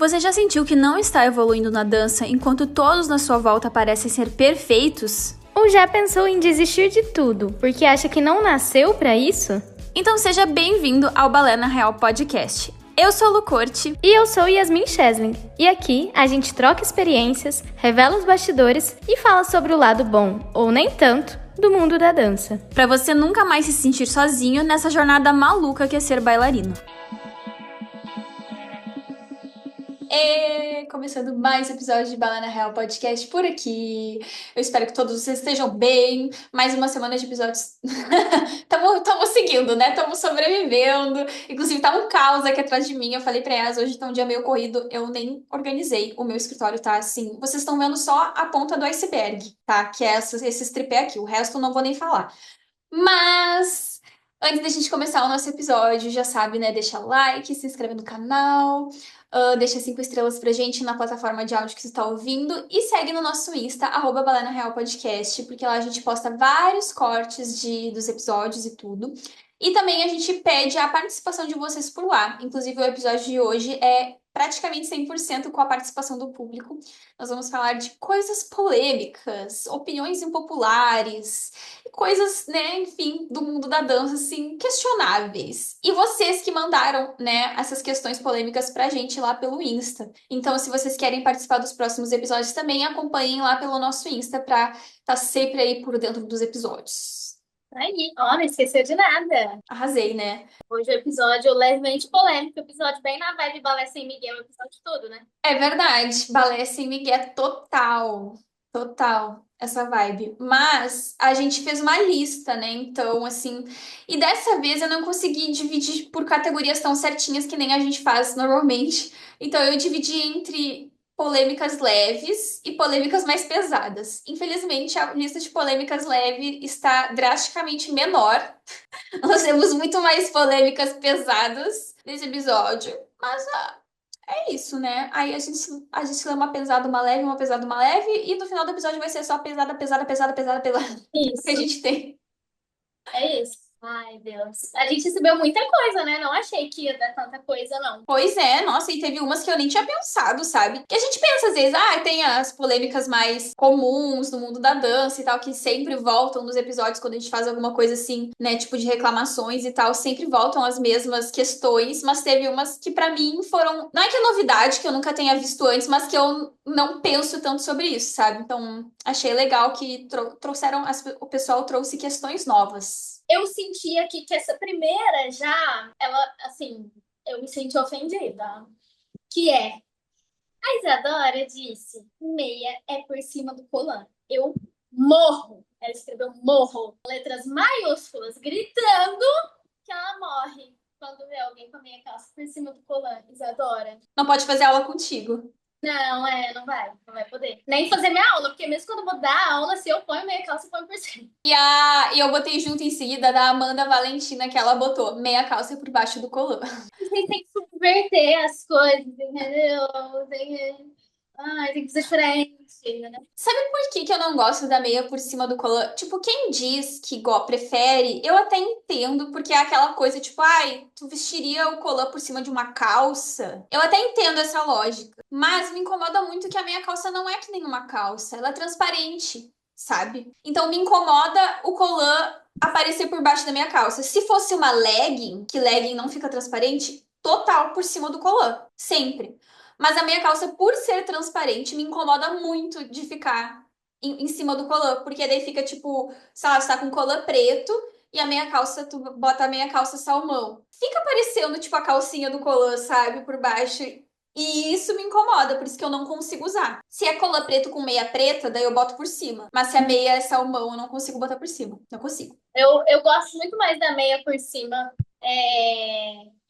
Você já sentiu que não está evoluindo na dança enquanto todos na sua volta parecem ser perfeitos? Ou já pensou em desistir de tudo porque acha que não nasceu pra isso? Então seja bem-vindo ao Balé na Real Podcast. Eu sou a Lu Corte. E eu sou Yasmin Chesling. E aqui a gente troca experiências, revela os bastidores e fala sobre o lado bom, ou nem tanto, do mundo da dança. Para você nunca mais se sentir sozinho nessa jornada maluca que é ser bailarino. Começando mais um episódio de Balé na Real Podcast por aqui. Eu espero que todos vocês estejam bem. Mais uma semana de episódios. Estamos seguindo, né? Estamos sobrevivendo. Inclusive, tá um caos aqui atrás de mim. Eu falei pra elas, hoje tá um dia meio corrido. Eu nem organizei. O meu escritório tá assim. Vocês estão vendo só a ponta do iceberg, tá? Que é esses tripé aqui. O resto eu não vou nem falar. Mas antes da gente começar o nosso episódio, já sabe, né? Deixa like, se inscreve no canal. Deixa 5 estrelas pra gente na plataforma de áudio que você está ouvindo e segue no nosso Insta, @Balé na Real Podcast, porque lá a gente posta vários cortes dos episódios e tudo. E também a gente pede a participação de vocês por lá. Inclusive, o episódio de hoje é praticamente 100% com a participação do público. Nós vamos falar de coisas polêmicas, opiniões impopulares, coisas, né, enfim, do mundo da dança, assim, questionáveis. E vocês que mandaram, né, essas questões polêmicas pra gente lá pelo Insta. Então, se vocês querem participar dos próximos episódios, também acompanhem lá pelo nosso Insta pra estar sempre aí por dentro dos episódios. Aí, ó, não esqueceu de nada. Arrasei, né? Hoje o episódio levemente polêmico, episódio bem na vibe Balé Sem Miguel, o episódio todo, né? É verdade, balé sem migué total, essa vibe. Mas a gente fez uma lista, né? Então, assim, e dessa vez eu não consegui dividir por categorias tão certinhas que nem a gente faz normalmente. Então, eu dividi entre polêmicas leves e polêmicas mais pesadas. Infelizmente, a lista de polêmicas leve está drasticamente menor. Nós temos muito mais polêmicas pesadas nesse episódio. Mas é isso, né? Aí a gente lê uma pesada, uma pesada, uma leve, e no final do episódio vai ser só pesada, pesada, pesada, pesada, pesada. Isso. Que a gente tem. É isso. Ai, Deus. A gente recebeu muita coisa, né? Não achei que ia dar tanta coisa, não. Pois é, nossa, e teve umas que eu nem tinha pensado, sabe? Que a gente pensa às vezes, tem as polêmicas mais comuns no mundo da dança e tal, que sempre voltam nos episódios quando a gente faz alguma coisa assim, né, tipo de reclamações e tal, sempre voltam as mesmas questões, mas teve umas que pra mim foram, não é que é novidade, que eu nunca tenha visto antes, mas que eu não penso tanto sobre isso, sabe? Então, achei legal que trouxeram, o pessoal trouxe questões novas. Eu senti aqui que essa primeira já, ela, assim, eu me senti ofendida. Que é, a Isadora disse, meia é por cima do colã. Eu morro. Ela escreveu morro. Letras maiúsculas, gritando que ela morre quando vê alguém com a meia calça por cima do colã. Isadora. Não pode fazer aula contigo. Não, não vai poder. Nem fazer minha aula, porque mesmo quando eu vou dar aula, se eu ponho meia calça, eu ponho por cima. E eu botei junto em seguida da Amanda Valentina, que ela botou meia calça por baixo do colã. Vocês têm que subverter as coisas, entendeu? Tem que ser diferente, né? Sabe por que eu não gosto da meia por cima do colã? Tipo, quem diz que prefere, eu até entendo, porque é aquela coisa, tipo, tu vestiria o colã por cima de uma calça? Eu até entendo essa lógica. Mas me incomoda muito que a meia calça não é que nem uma calça, ela é transparente, sabe? Então me incomoda o colã aparecer por baixo da minha calça. Se fosse uma legging, que legging não fica transparente, total por cima do colã, sempre. Mas a meia calça, por ser transparente, me incomoda muito de ficar em cima do colã. Porque daí fica tipo, sei lá, você tá com colã preto e a meia calça, tu bota a meia calça salmão. Fica parecendo tipo a calcinha do colã, sabe? Por baixo. E isso me incomoda, por isso que eu não consigo usar. Se é colã preto com meia preta, daí eu boto por cima. Mas se a meia é salmão, eu não consigo botar por cima. Não consigo. Eu gosto muito mais da meia por cima.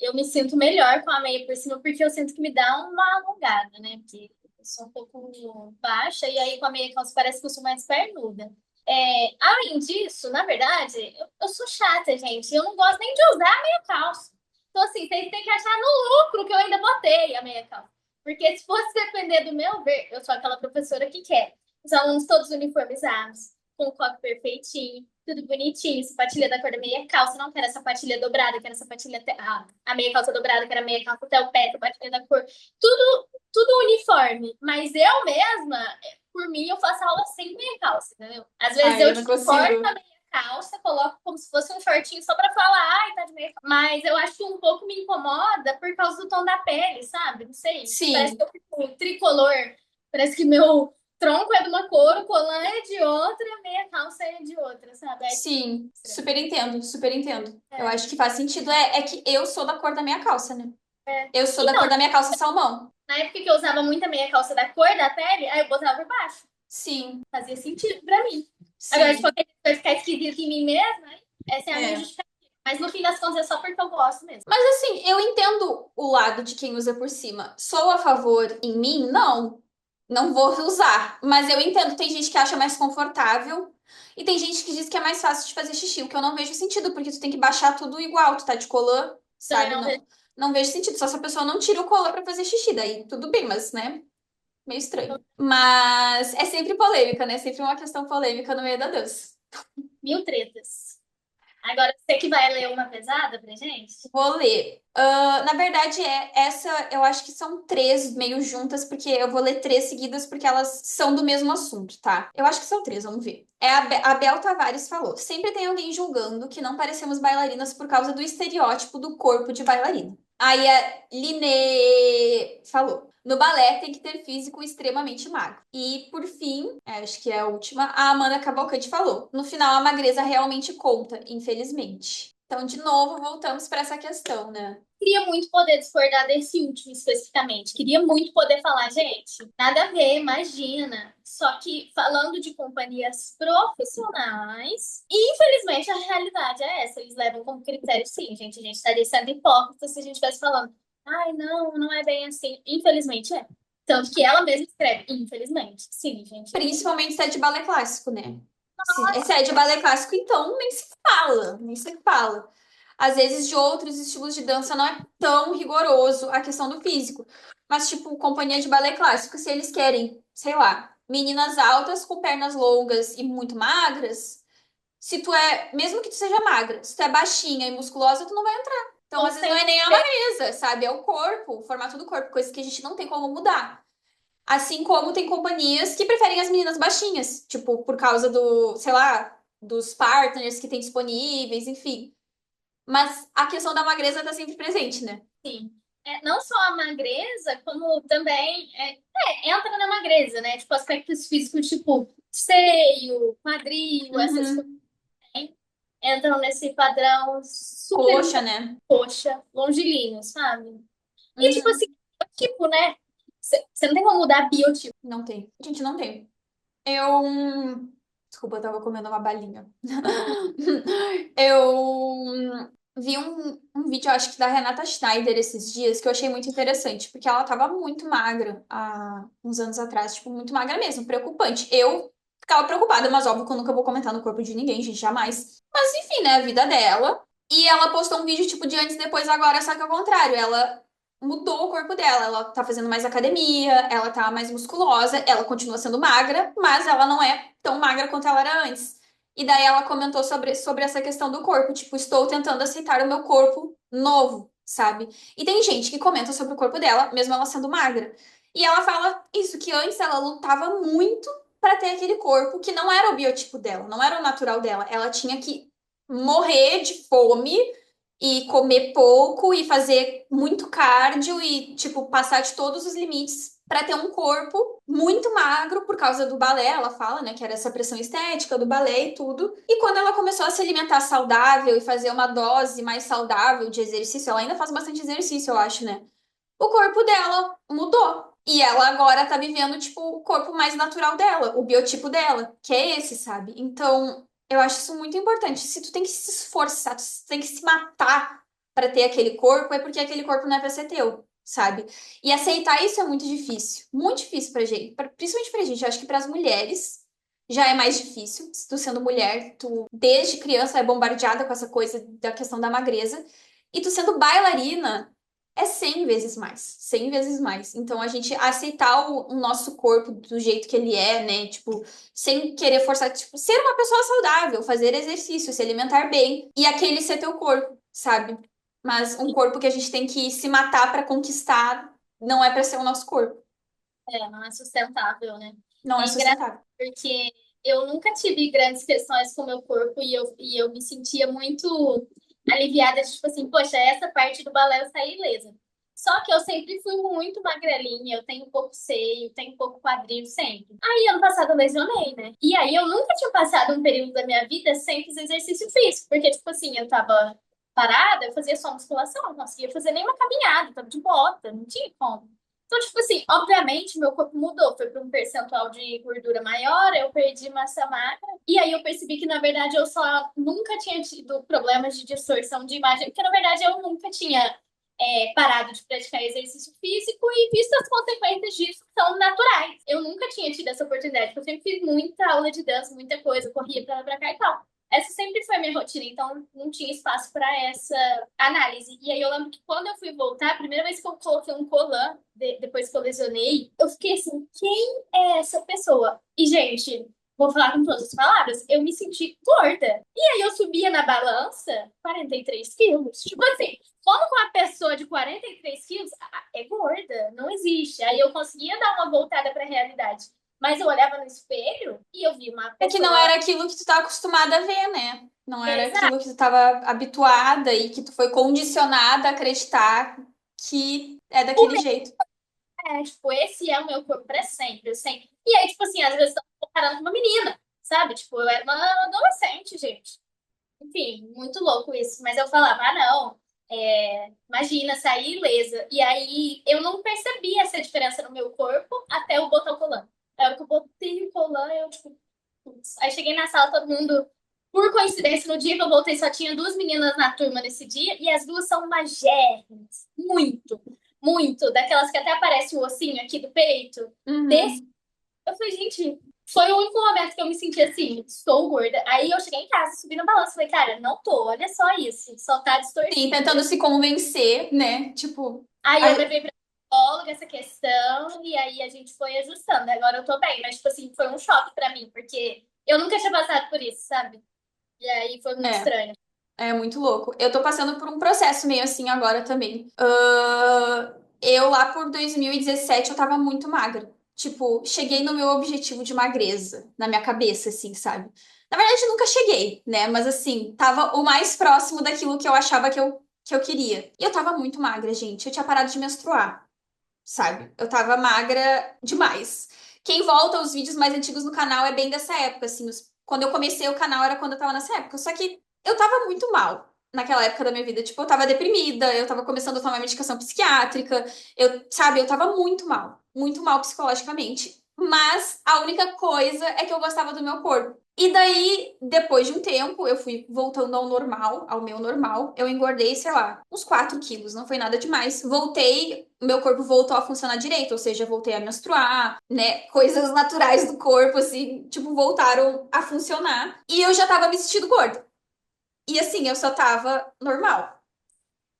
Eu me sinto melhor com a meia por cima, porque eu sinto que me dá uma alongada, né? Porque eu sou um pouco baixa, e aí com a meia calça parece que eu sou mais pernuda. Além disso, na verdade, eu sou chata, gente. Eu não gosto nem de usar a meia calça. Então, assim, vocês têm que achar no lucro que eu ainda botei a meia calça. Porque se fosse depender do meu ver, eu sou aquela professora que quer os alunos todos uniformizados, com o coque perfeitinho, tudo bonitinho, sapatilha da cor da meia calça, não quero essa sapatilha dobrada, quero essa sapatilha a meia calça dobrada, quero a meia calça até o pé, sapatilha da cor, tudo uniforme. Mas eu mesma, por mim, eu faço aula sem meia calça, entendeu? Às vezes Ai, eu eu não corto consigo. a meia calça, coloco como se fosse um shortinho só pra falar, ai, tá de meia calça. Mas eu acho que um pouco me incomoda por causa do tom da pele, sabe? Não sei. Parece que Sim, eu fico tricolor. Parece que meu tronco é de uma cor, o colã é de outra, a meia calça é de outra, sabe? É sim, extra. super entendo, super entendo. Eu É, acho que faz sentido. É que eu sou da cor da minha calça, né? é. Eu sou da Então, cor da minha calça salmão. na época que eu usava muita meia calça da cor da pele, aí eu botava por baixo. Sim, Fazia sentido pra mim. Agora, se sim. qualquer coisa vai ficar esquisito em mim mesma, essa é a minha É. justificativa. Mas no fim das contas é só porque eu gosto mesmo. Mas assim, eu entendo o lado de quem usa por cima. Sou a favor em mim? Não. Não vou usar. Mas eu entendo, tem gente que acha mais confortável. E tem gente que diz que é mais fácil de fazer xixi, o que eu não vejo sentido, porque tu tem que baixar tudo igual, tu tá de colã, Também sabe? não vejo. Não, não vejo sentido. Só se a pessoa não tira o colã pra fazer xixi, daí tudo bem, mas, né? Meio estranho. Mas é sempre polêmica, né? Sempre uma questão polêmica no meio da dança. Mil tretas. Agora, você que vai ler uma pesada pra gente? Vou ler. Na verdade, essa eu acho que são três meio juntas, porque eu vou ler três seguidas, porque elas são do mesmo assunto, tá? Eu acho que são três, vamos ver. A Bel Tavares falou: sempre tem alguém julgando que não parecemos bailarinas por causa do estereótipo do corpo de bailarina. Aí a Line falou: no balé tem que ter físico extremamente magro. E por fim, acho que é a última, a Amanda Cavalcante falou: no final a magreza realmente conta, infelizmente. Então, de novo, voltamos para essa questão, né? Queria muito poder discordar desse último especificamente. Queria muito poder falar, gente, nada a ver, imagina. Só que falando de companhias profissionais, infelizmente a realidade é essa. Eles levam como critério, sim, gente. A gente estaria sendo hipócrita se a gente estivesse falando, ai, não, não é bem assim. Infelizmente é. Tanto que ela mesma escreve, infelizmente. Sim, gente. Principalmente se é de balé clássico, né? Se é de balé clássico, então nem se fala, nem se fala. Às vezes, de outros estilos de dança não é tão rigoroso a questão do físico. Mas, tipo, companhia de balé clássico, se eles querem, sei lá, meninas altas com pernas longas e muito magras, se tu é, mesmo que tu seja magra, se tu é baixinha e musculosa, tu não vai entrar. Então, Com às vezes, não é nem a certeza. magreza, sabe? É o corpo, o formato do corpo, coisa que a gente não tem como mudar. Assim como tem companhias que preferem as meninas baixinhas, tipo, por causa do, sei lá, dos partners que tem disponíveis, enfim. Mas a questão da magreza tá sempre presente, né? Sim. É, não só a magreza, como também entra na magreza, né? Tipo, aspectos físicos, tipo seio, quadril, essas coisas Uhum. entram nesse padrão super Coxa, né? coxa, longilíneo, sabe? E tipo assim, Uhum. tipo, né? Você não tem como mudar biotipo. Não tem. Gente, não tem. Eu. Desculpa, eu tava comendo uma balinha. Eu vi um vídeo, acho que da Renata Schneider esses dias, que eu achei muito interessante, porque ela tava muito magra há uns anos atrás, tipo, muito magra mesmo, preocupante. Eu ficava preocupada, mas óbvio que eu nunca vou comentar no corpo de ninguém, gente, jamais. Mas enfim, né, a vida dela. E ela postou um vídeo, tipo, de antes e depois agora, só que ao contrário, ela mudou o corpo dela. Ela tá fazendo mais academia, ela tá mais musculosa, ela continua sendo magra, mas ela não é tão magra quanto ela era antes. E daí ela comentou sobre essa questão do corpo, tipo, estou tentando aceitar o meu corpo novo, sabe? E tem gente que comenta sobre o corpo dela, mesmo ela sendo magra. E ela fala isso, que antes ela lutava muito para ter aquele corpo que não era o biotipo dela, não era o natural dela. Ela tinha que morrer de fome e comer pouco e fazer muito cardio e, tipo, passar de todos os limites para ter um corpo muito magro por causa do balé, ela fala, né, que era essa pressão estética do balé e tudo. E quando ela começou a se alimentar saudável e fazer uma dose mais saudável de exercício, ela ainda faz bastante exercício, eu acho, né? O corpo dela mudou. E ela agora tá vivendo, tipo, o corpo mais natural dela, o biotipo dela, que é esse, sabe? Então, eu acho isso muito importante. Se tu tem que se esforçar, tu tem que se matar pra ter aquele corpo, é porque aquele corpo não é pra ser teu, sabe? E aceitar isso é muito difícil pra gente, principalmente pra gente. Eu acho que pras mulheres já é mais difícil. Se tu sendo mulher, tu desde criança é bombardeada com essa coisa da questão da magreza. E tu sendo bailarina é 100 vezes mais, 100 vezes mais. Então, a gente aceitar o nosso corpo do jeito que ele é, né? Tipo, sem querer forçar, tipo, ser uma pessoa saudável, fazer exercício, se alimentar bem e aquele ser teu corpo, sabe? Mas um corpo que a gente tem que se matar pra conquistar não é pra ser o nosso corpo. não é sustentável, né? Não é É engraçado sustentável. porque eu nunca tive grandes questões com o meu corpo e eu me sentia muito aliviada, tipo assim, poxa, essa parte do balé eu saí ilesa. Só que eu sempre fui muito magrelinha, eu tenho pouco seio, tenho pouco quadril sempre. Aí ano passado eu lesionei, né? E aí eu nunca tinha passado um período da minha vida sem fazer exercício físico, porque tipo assim, eu tava parada, eu fazia só musculação, não conseguia fazer nenhuma caminhada, tava de bota, não tinha como. Então, tipo assim, obviamente meu corpo mudou, foi para um percentual de gordura maior, eu perdi massa magra, e aí eu percebi que, na verdade, eu só nunca tinha tido problemas de distorção de imagem, porque, na verdade, eu nunca tinha parado de praticar exercício físico e visto as consequências disso que são naturais. Eu nunca tinha tido essa oportunidade, porque eu sempre fiz muita aula de dança, muita coisa, corria pra lá pra cá e tal. Essa sempre foi a minha rotina, então não tinha espaço para essa análise. E aí eu lembro que quando eu fui voltar, a primeira vez que eu coloquei um colã, depois que eu lesionei, eu fiquei assim, quem é essa pessoa? E, gente, vou falar com todas as palavras, eu me senti gorda. E aí eu subia na balança, 43 quilos. Tipo assim, como com uma pessoa de 43 quilos é gorda? Não existe. Aí eu conseguia dar uma voltada para a realidade. Mas eu olhava no espelho e eu vi uma É que não pessoa. era aquilo que tu tá acostumada a ver, né? Não era Exato. aquilo que tu tava habituada e que tu foi condicionada a acreditar que é daquele jeito. Tipo, esse é o meu corpo pra sempre, eu sempre. E aí, tipo assim, às vezes eu tô comparando com uma menina, sabe? Tipo, eu era uma adolescente, gente. Enfim, muito louco isso. Mas eu falava, ah, não, imagina, sair ilesa. E aí eu não percebi essa diferença no meu corpo até eu botar o colã. Aí que eu botei o colã, eu, tipo, putz. Aí cheguei na sala, todo mundo. Por coincidência, no dia que eu voltei, só tinha duas meninas na turma nesse dia, e as duas são magérrimas. Muito, muito. Daquelas que até aparece o ossinho aqui do peito. Desse, Uhum. eu falei, gente, foi o único momento que eu me senti assim, estou gorda. Aí eu cheguei em casa, subi na balança, falei, cara, não tô, olha só isso, só tá Sim, distorcido. tentando se convencer, né? Tipo, Aí eu a- levei pra psicóloga essa questão, e aí a gente foi ajustando. Agora eu tô bem, mas, tipo assim, foi um choque pra mim, porque eu nunca tinha passado por isso, sabe? E aí foi muito é, estranho. é muito louco. Eu tô passando por um processo meio assim agora também. Eu lá por 2017 eu tava muito magra. Tipo, cheguei no meu objetivo de magreza, na minha cabeça, assim, sabe? Na verdade, nunca cheguei, né? Mas assim, tava o mais próximo daquilo que eu achava que eu queria. E eu tava muito magra, gente. Eu tinha parado de menstruar, sabe? Eu tava magra demais. Quem volta aos vídeos mais antigos no canal é bem dessa época, assim. Quando eu comecei o canal era quando eu tava nessa época. Só que eu tava muito mal naquela época da minha vida. Tipo, eu tava deprimida, eu tava começando a tomar medicação psiquiátrica. Sabe, eu tava muito mal psicologicamente. Mas a única coisa é que eu gostava do meu corpo. E daí, depois de um tempo, eu fui voltando ao normal, ao meu normal. Eu engordei, sei lá, uns 4 quilos, não foi nada demais. Voltei, meu corpo voltou a funcionar direito, ou seja, voltei a menstruar, né? Coisas naturais do corpo, assim, tipo, voltaram a funcionar. E eu já tava me sentindo gorda. E assim, eu só tava normal.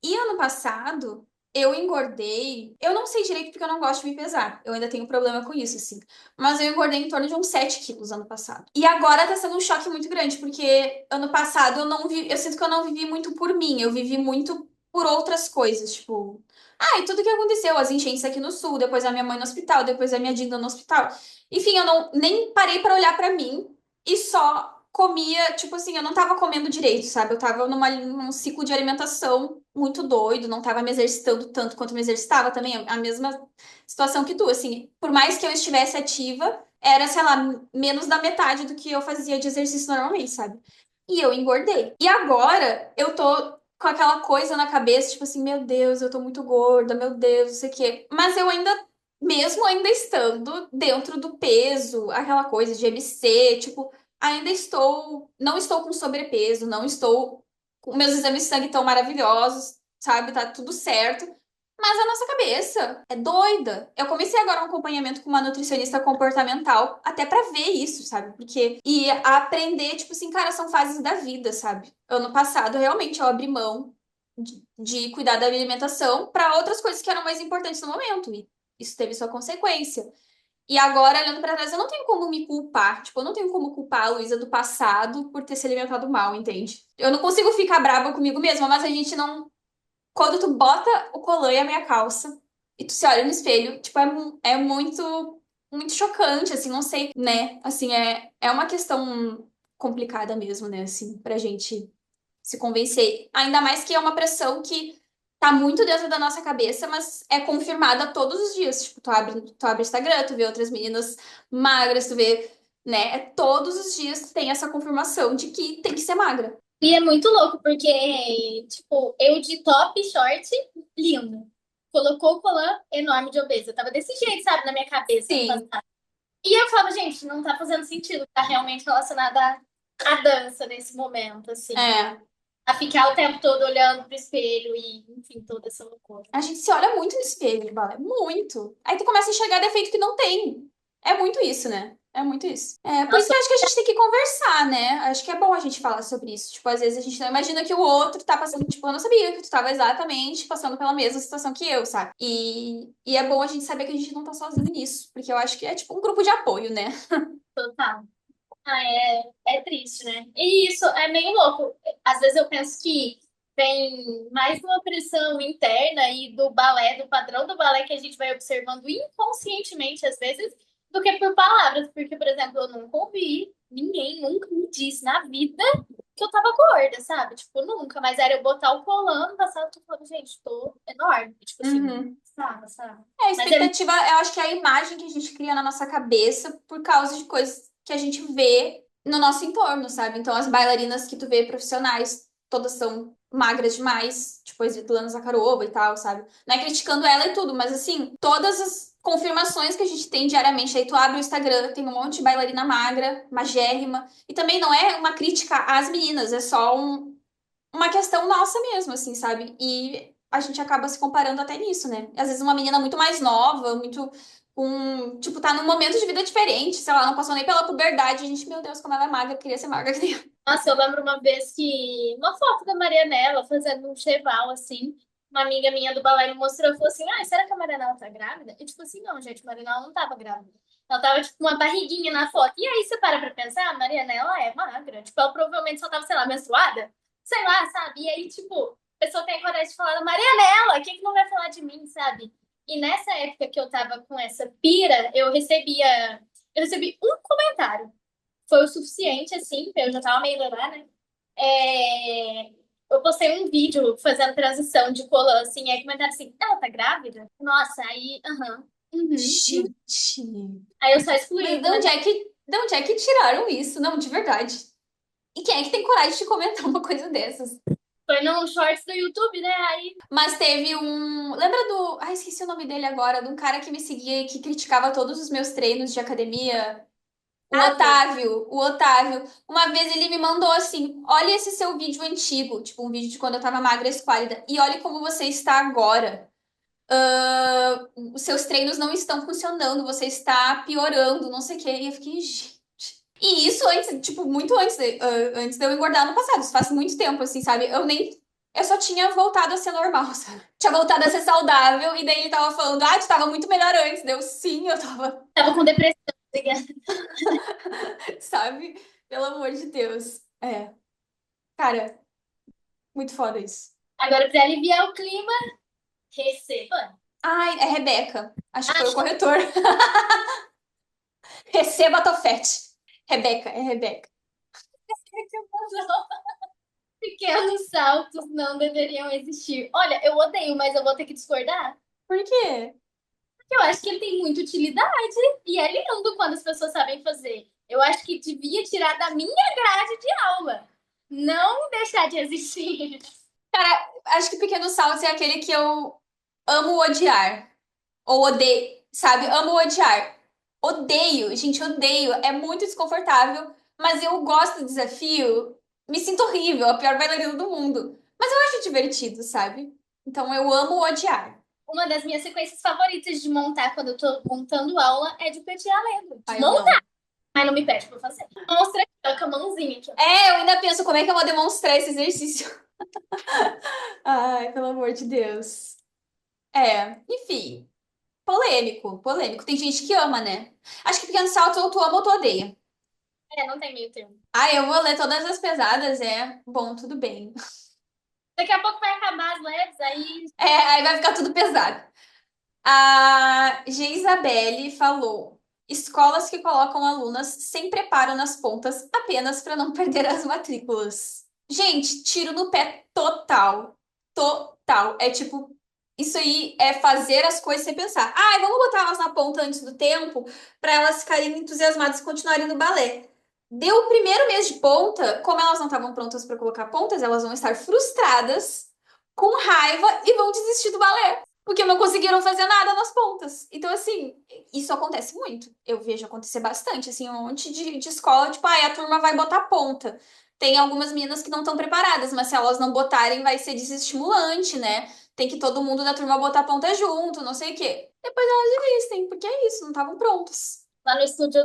E ano passado, eu engordei. Eu não sei direito porque eu não gosto de me pesar. Eu ainda tenho problema com isso, assim. Mas eu engordei em torno de uns 7 quilos ano passado. E agora tá sendo um choque muito grande, porque ano passado eu não vi. Eu sinto que eu não vivi muito por mim, eu vivi muito por outras coisas, tipo. Ah, e tudo que aconteceu, as enchentes aqui no sul, depois a minha mãe no hospital, depois a minha Dinda no hospital. Enfim, eu não nem parei pra olhar pra mim e só comia, tipo assim, eu não tava comendo direito, sabe? Eu tava num ciclo de alimentação muito doido, não tava me exercitando tanto quanto me exercitava também, a mesma situação que tu, assim, por mais que eu estivesse ativa, era, sei lá, menos da metade do que eu fazia de exercício normalmente, sabe? E eu engordei. E agora eu tô com aquela coisa na cabeça, tipo assim, meu Deus, eu tô muito gorda, meu Deus, não sei o quê. Mas eu ainda, mesmo ainda estando dentro do peso, aquela coisa de MC, tipo, ainda não estou com sobrepeso, não estou com meus exames de sangue tão maravilhosos, sabe? Tá tudo certo. Mas a nossa cabeça é doida. Eu comecei agora um acompanhamento com uma nutricionista comportamental, até pra ver isso, sabe? Porque e aprender, tipo assim, cara, são fases da vida, sabe? Ano passado, realmente, eu abri mão de cuidar da minha alimentação para outras coisas que eram mais importantes no momento. E isso teve sua consequência. E agora, olhando pra trás, eu não tenho como me culpar. Tipo, eu não tenho como culpar a Luísa do passado por ter se alimentado mal, entende? Eu não consigo ficar brava comigo mesma, mas a gente não. Quando tu bota o colã e a minha calça, e tu se olha no espelho, tipo, é muito, muito chocante, assim, não sei, né? Assim, é uma questão complicada mesmo, né? Assim, pra gente se convencer. Ainda mais que é uma pressão que tá muito dentro da nossa cabeça, mas é confirmada todos os dias. Tipo, tu abre Instagram, tu vê outras meninas magras, tu vê, né? Todos os dias tu tem essa confirmação de que tem que ser magra. E é muito louco, porque, tipo, eu de top short, lindo. Colocou o colã enorme de obesa. Eu tava desse jeito, sabe, na minha cabeça ano Sim, passado. E eu falava, gente, não tá fazendo sentido, tá realmente relacionada à dança nesse momento, assim. é. A ficar o tempo todo olhando pro espelho e, enfim, toda essa loucura. A gente se olha muito no espelho, Bala, muito. Aí tu começa a enxergar defeito que não tem. É muito isso, né? É muito isso. É, por isso que Nossa, eu acho que a gente tem que conversar, né? Acho que é bom a gente falar sobre isso. Tipo, às vezes a gente não imagina que o outro tá passando, tipo, eu não sabia que tu tava exatamente passando pela mesma situação que eu, sabe? E é bom a gente saber que a gente não tá sozinho nisso, porque eu acho que é tipo um grupo de apoio, né? total. Ah, é triste, né? E isso é meio louco. Às vezes eu penso que tem mais uma pressão interna e do balé, do padrão do balé que a gente vai observando inconscientemente, às vezes, do que por palavras. Porque, por exemplo, eu nunca ouvi, ninguém nunca me disse na vida que eu tava gorda, sabe? Tipo, nunca. Mas era eu botar o colã no passado, eu falava, gente, tô enorme. Tipo assim, Uhum. sabe? É, a Mas é expectativa, eu acho que é a imagem que a gente cria na nossa cabeça por causa de coisas que a gente vê no nosso entorno, sabe? Então, as bailarinas que tu vê profissionais, todas são magras demais, tipo a Svetlana Zakharova e tal, sabe? Não é criticando ela e tudo, mas assim, todas as confirmações que a gente tem diariamente, aí tu abre o Instagram, tem um monte de bailarina magra, magérrima, e também não é uma crítica às meninas, é só uma questão nossa mesmo, assim, sabe? E a gente acaba se comparando até nisso, né? Às vezes uma menina muito mais nova, muito com, tipo, tá num momento de vida diferente, sei lá, não passou nem pela puberdade, a gente, meu Deus, como ela é magra, eu queria ser magra que nem ela. Nossa, eu lembro uma vez que uma foto da Marianela fazendo um cheval, assim, uma amiga minha do balé me mostrou e falou assim: Ah, será que a Marianela tá grávida? Eu, tipo assim, não, gente, a Marianela não tava grávida. Ela tava, tipo, com uma barriguinha na foto. E aí você para pra pensar, a Marianela é magra. Tipo, ela provavelmente só tava, sei lá, menstruada. Sei lá, sabe? E aí, tipo, a pessoa tem a coragem de falar da Marianela, quem que não vai falar de mim, sabe? E nessa época que eu tava com essa pira, eu recebi um comentário foi o suficiente, assim, eu já tava meio lá, né? É, eu postei um vídeo fazendo transição de colã, assim, aí comentaram assim, ela tá grávida? Nossa, aí, aham, uhum. Gente, Aí eu só mas excluí, de onde é que tiraram isso? Não, de verdade. E quem é que tem coragem de comentar uma coisa dessas? foi no shorts do YouTube, né? Aí, Mas teve um. Lembra do. Ai, esqueci o nome dele agora, de um cara que me seguia e que criticava todos os meus treinos de academia. O sabe? Otávio, o Otávio. Uma vez ele me mandou assim: olha esse seu vídeo antigo, tipo um vídeo de quando eu tava magra e esquálida, e olhe como você está agora. Os seus treinos não estão funcionando, você está piorando, não sei o quê. E eu fiquei, gente. E isso antes, tipo, muito antes de eu engordar no passado. Isso faz muito tempo, assim, sabe? Eu só tinha voltado a ser normal, sabe? Tinha voltado a ser saudável, e daí ele tava falando, ah, tu tava muito melhor antes. Deu sim, eu tava, Tava com depressão, tá ligado? sabe? Pelo amor de Deus. É, cara, muito foda isso. Agora, pra aliviar o clima, receba. Ai, é Rebeca. Acho que foi o Acho corretor. Receba a Tofete. Rebeca, é Rebeca. que eu vou. Pequenos saltos não deveriam existir. Olha, eu odeio, mas eu vou ter que discordar. Por quê? Eu acho que ele tem muita utilidade e é lindo quando as pessoas sabem fazer. Eu acho que devia tirar da minha grade de aula, não deixar de existir. Acho que Pequenos Saltos é aquele que eu amo odiar. Ou odeio, sabe? Amo odiar. Odeio, gente, odeio. É muito desconfortável, mas eu gosto do desafio. Me sinto horrível, a pior bailarina do mundo. Mas eu acho divertido, sabe? Então eu amo odiar. Uma das minhas sequências favoritas de montar quando eu tô montando aula é de petit à légua. De Ai, eu montar, não. mas não me pede pra fazer. Mostra aqui, ó, com a mãozinha aqui, ó. É, eu ainda penso como é que eu vou demonstrar esse exercício. Ai, pelo amor de Deus. É, enfim. Polêmico, polêmico. Tem gente que ama, né? Acho que Pequeno Salto ou tu ama ou tu odeia. É, não tem meio termo. Ah, eu vou ler todas as pesadas, é. Bom, tudo bem. Daqui a pouco vai acabar as leves, aí É, aí vai ficar tudo pesado. A Geisabelle falou: escolas que colocam alunas sem preparo nas pontas apenas para não perder as matrículas. Gente, tiro no pé total. Total. É tipo, isso aí é fazer as coisas sem pensar. Ai, vamos botar elas na ponta antes do tempo para elas ficarem entusiasmadas e continuarem no balé. Deu o primeiro mês de ponta, como elas não estavam prontas para colocar pontas, elas vão estar frustradas, com raiva e vão desistir do balé. Porque não conseguiram fazer nada nas pontas. Então, assim, isso acontece muito. Eu vejo acontecer bastante, assim, um monte de escola, tipo, ai, a turma vai botar ponta. Tem algumas meninas que não estão preparadas, mas se elas não botarem, vai ser desestimulante, né? Tem que todo mundo da turma botar ponta junto, não sei o quê. Depois elas desistem, porque é isso, não estavam prontas. Lá no estúdio,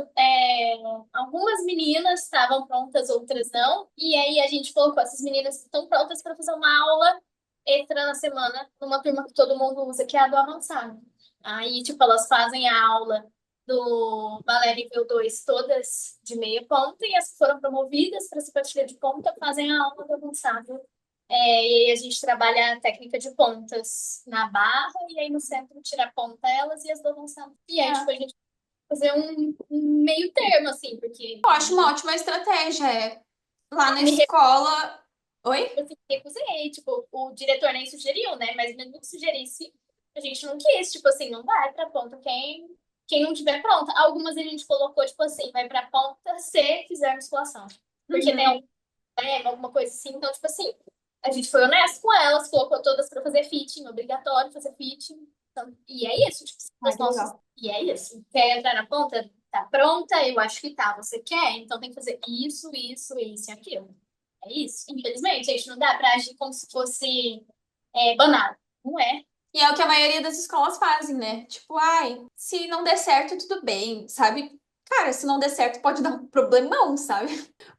algumas meninas estavam prontas, outras não. E aí a gente colocou essas meninas que estão prontas para fazer uma aula extra na semana, numa turma que todo mundo usa, que é a do avançado. Aí, tipo, elas fazem a aula do balé nível 2 todas de meia ponta, e as que foram promovidas para simpatia de ponta fazem a aula do avançado. E aí a gente trabalha a técnica de pontas na barra, e aí no centro tira a ponta elas e as do avançado. E aí, tipo, a É. gente fazer um meio termo, assim, porque Eu acho uma ótima estratégia, lá na me escola. Oi? recusei, tipo, o diretor nem sugeriu, né? Mas mesmo que sugerisse, a gente não quis, tipo assim, não vai pra ponta quem não tiver pronta. Algumas a gente colocou, tipo assim, vai pra ponta se fizer musculação. Porque tem Uhum. alguma coisa assim, então, tipo assim, a gente foi honesto com elas, colocou todas pra fazer fitting, obrigatório fazer fitting. Então, e é isso, tipo, Ai, os que nossos. legal. E é isso. Quer entrar na ponta? Tá pronta? Eu acho que tá. Você quer? Então tem que fazer isso e aquilo. É isso. Infelizmente, a gente não dá pra agir como se fosse banal. Não é. E é o que a maioria das escolas fazem, né? Tipo, ai, se não der certo, tudo bem, sabe? Cara, se não der certo, pode dar um problemão, sabe?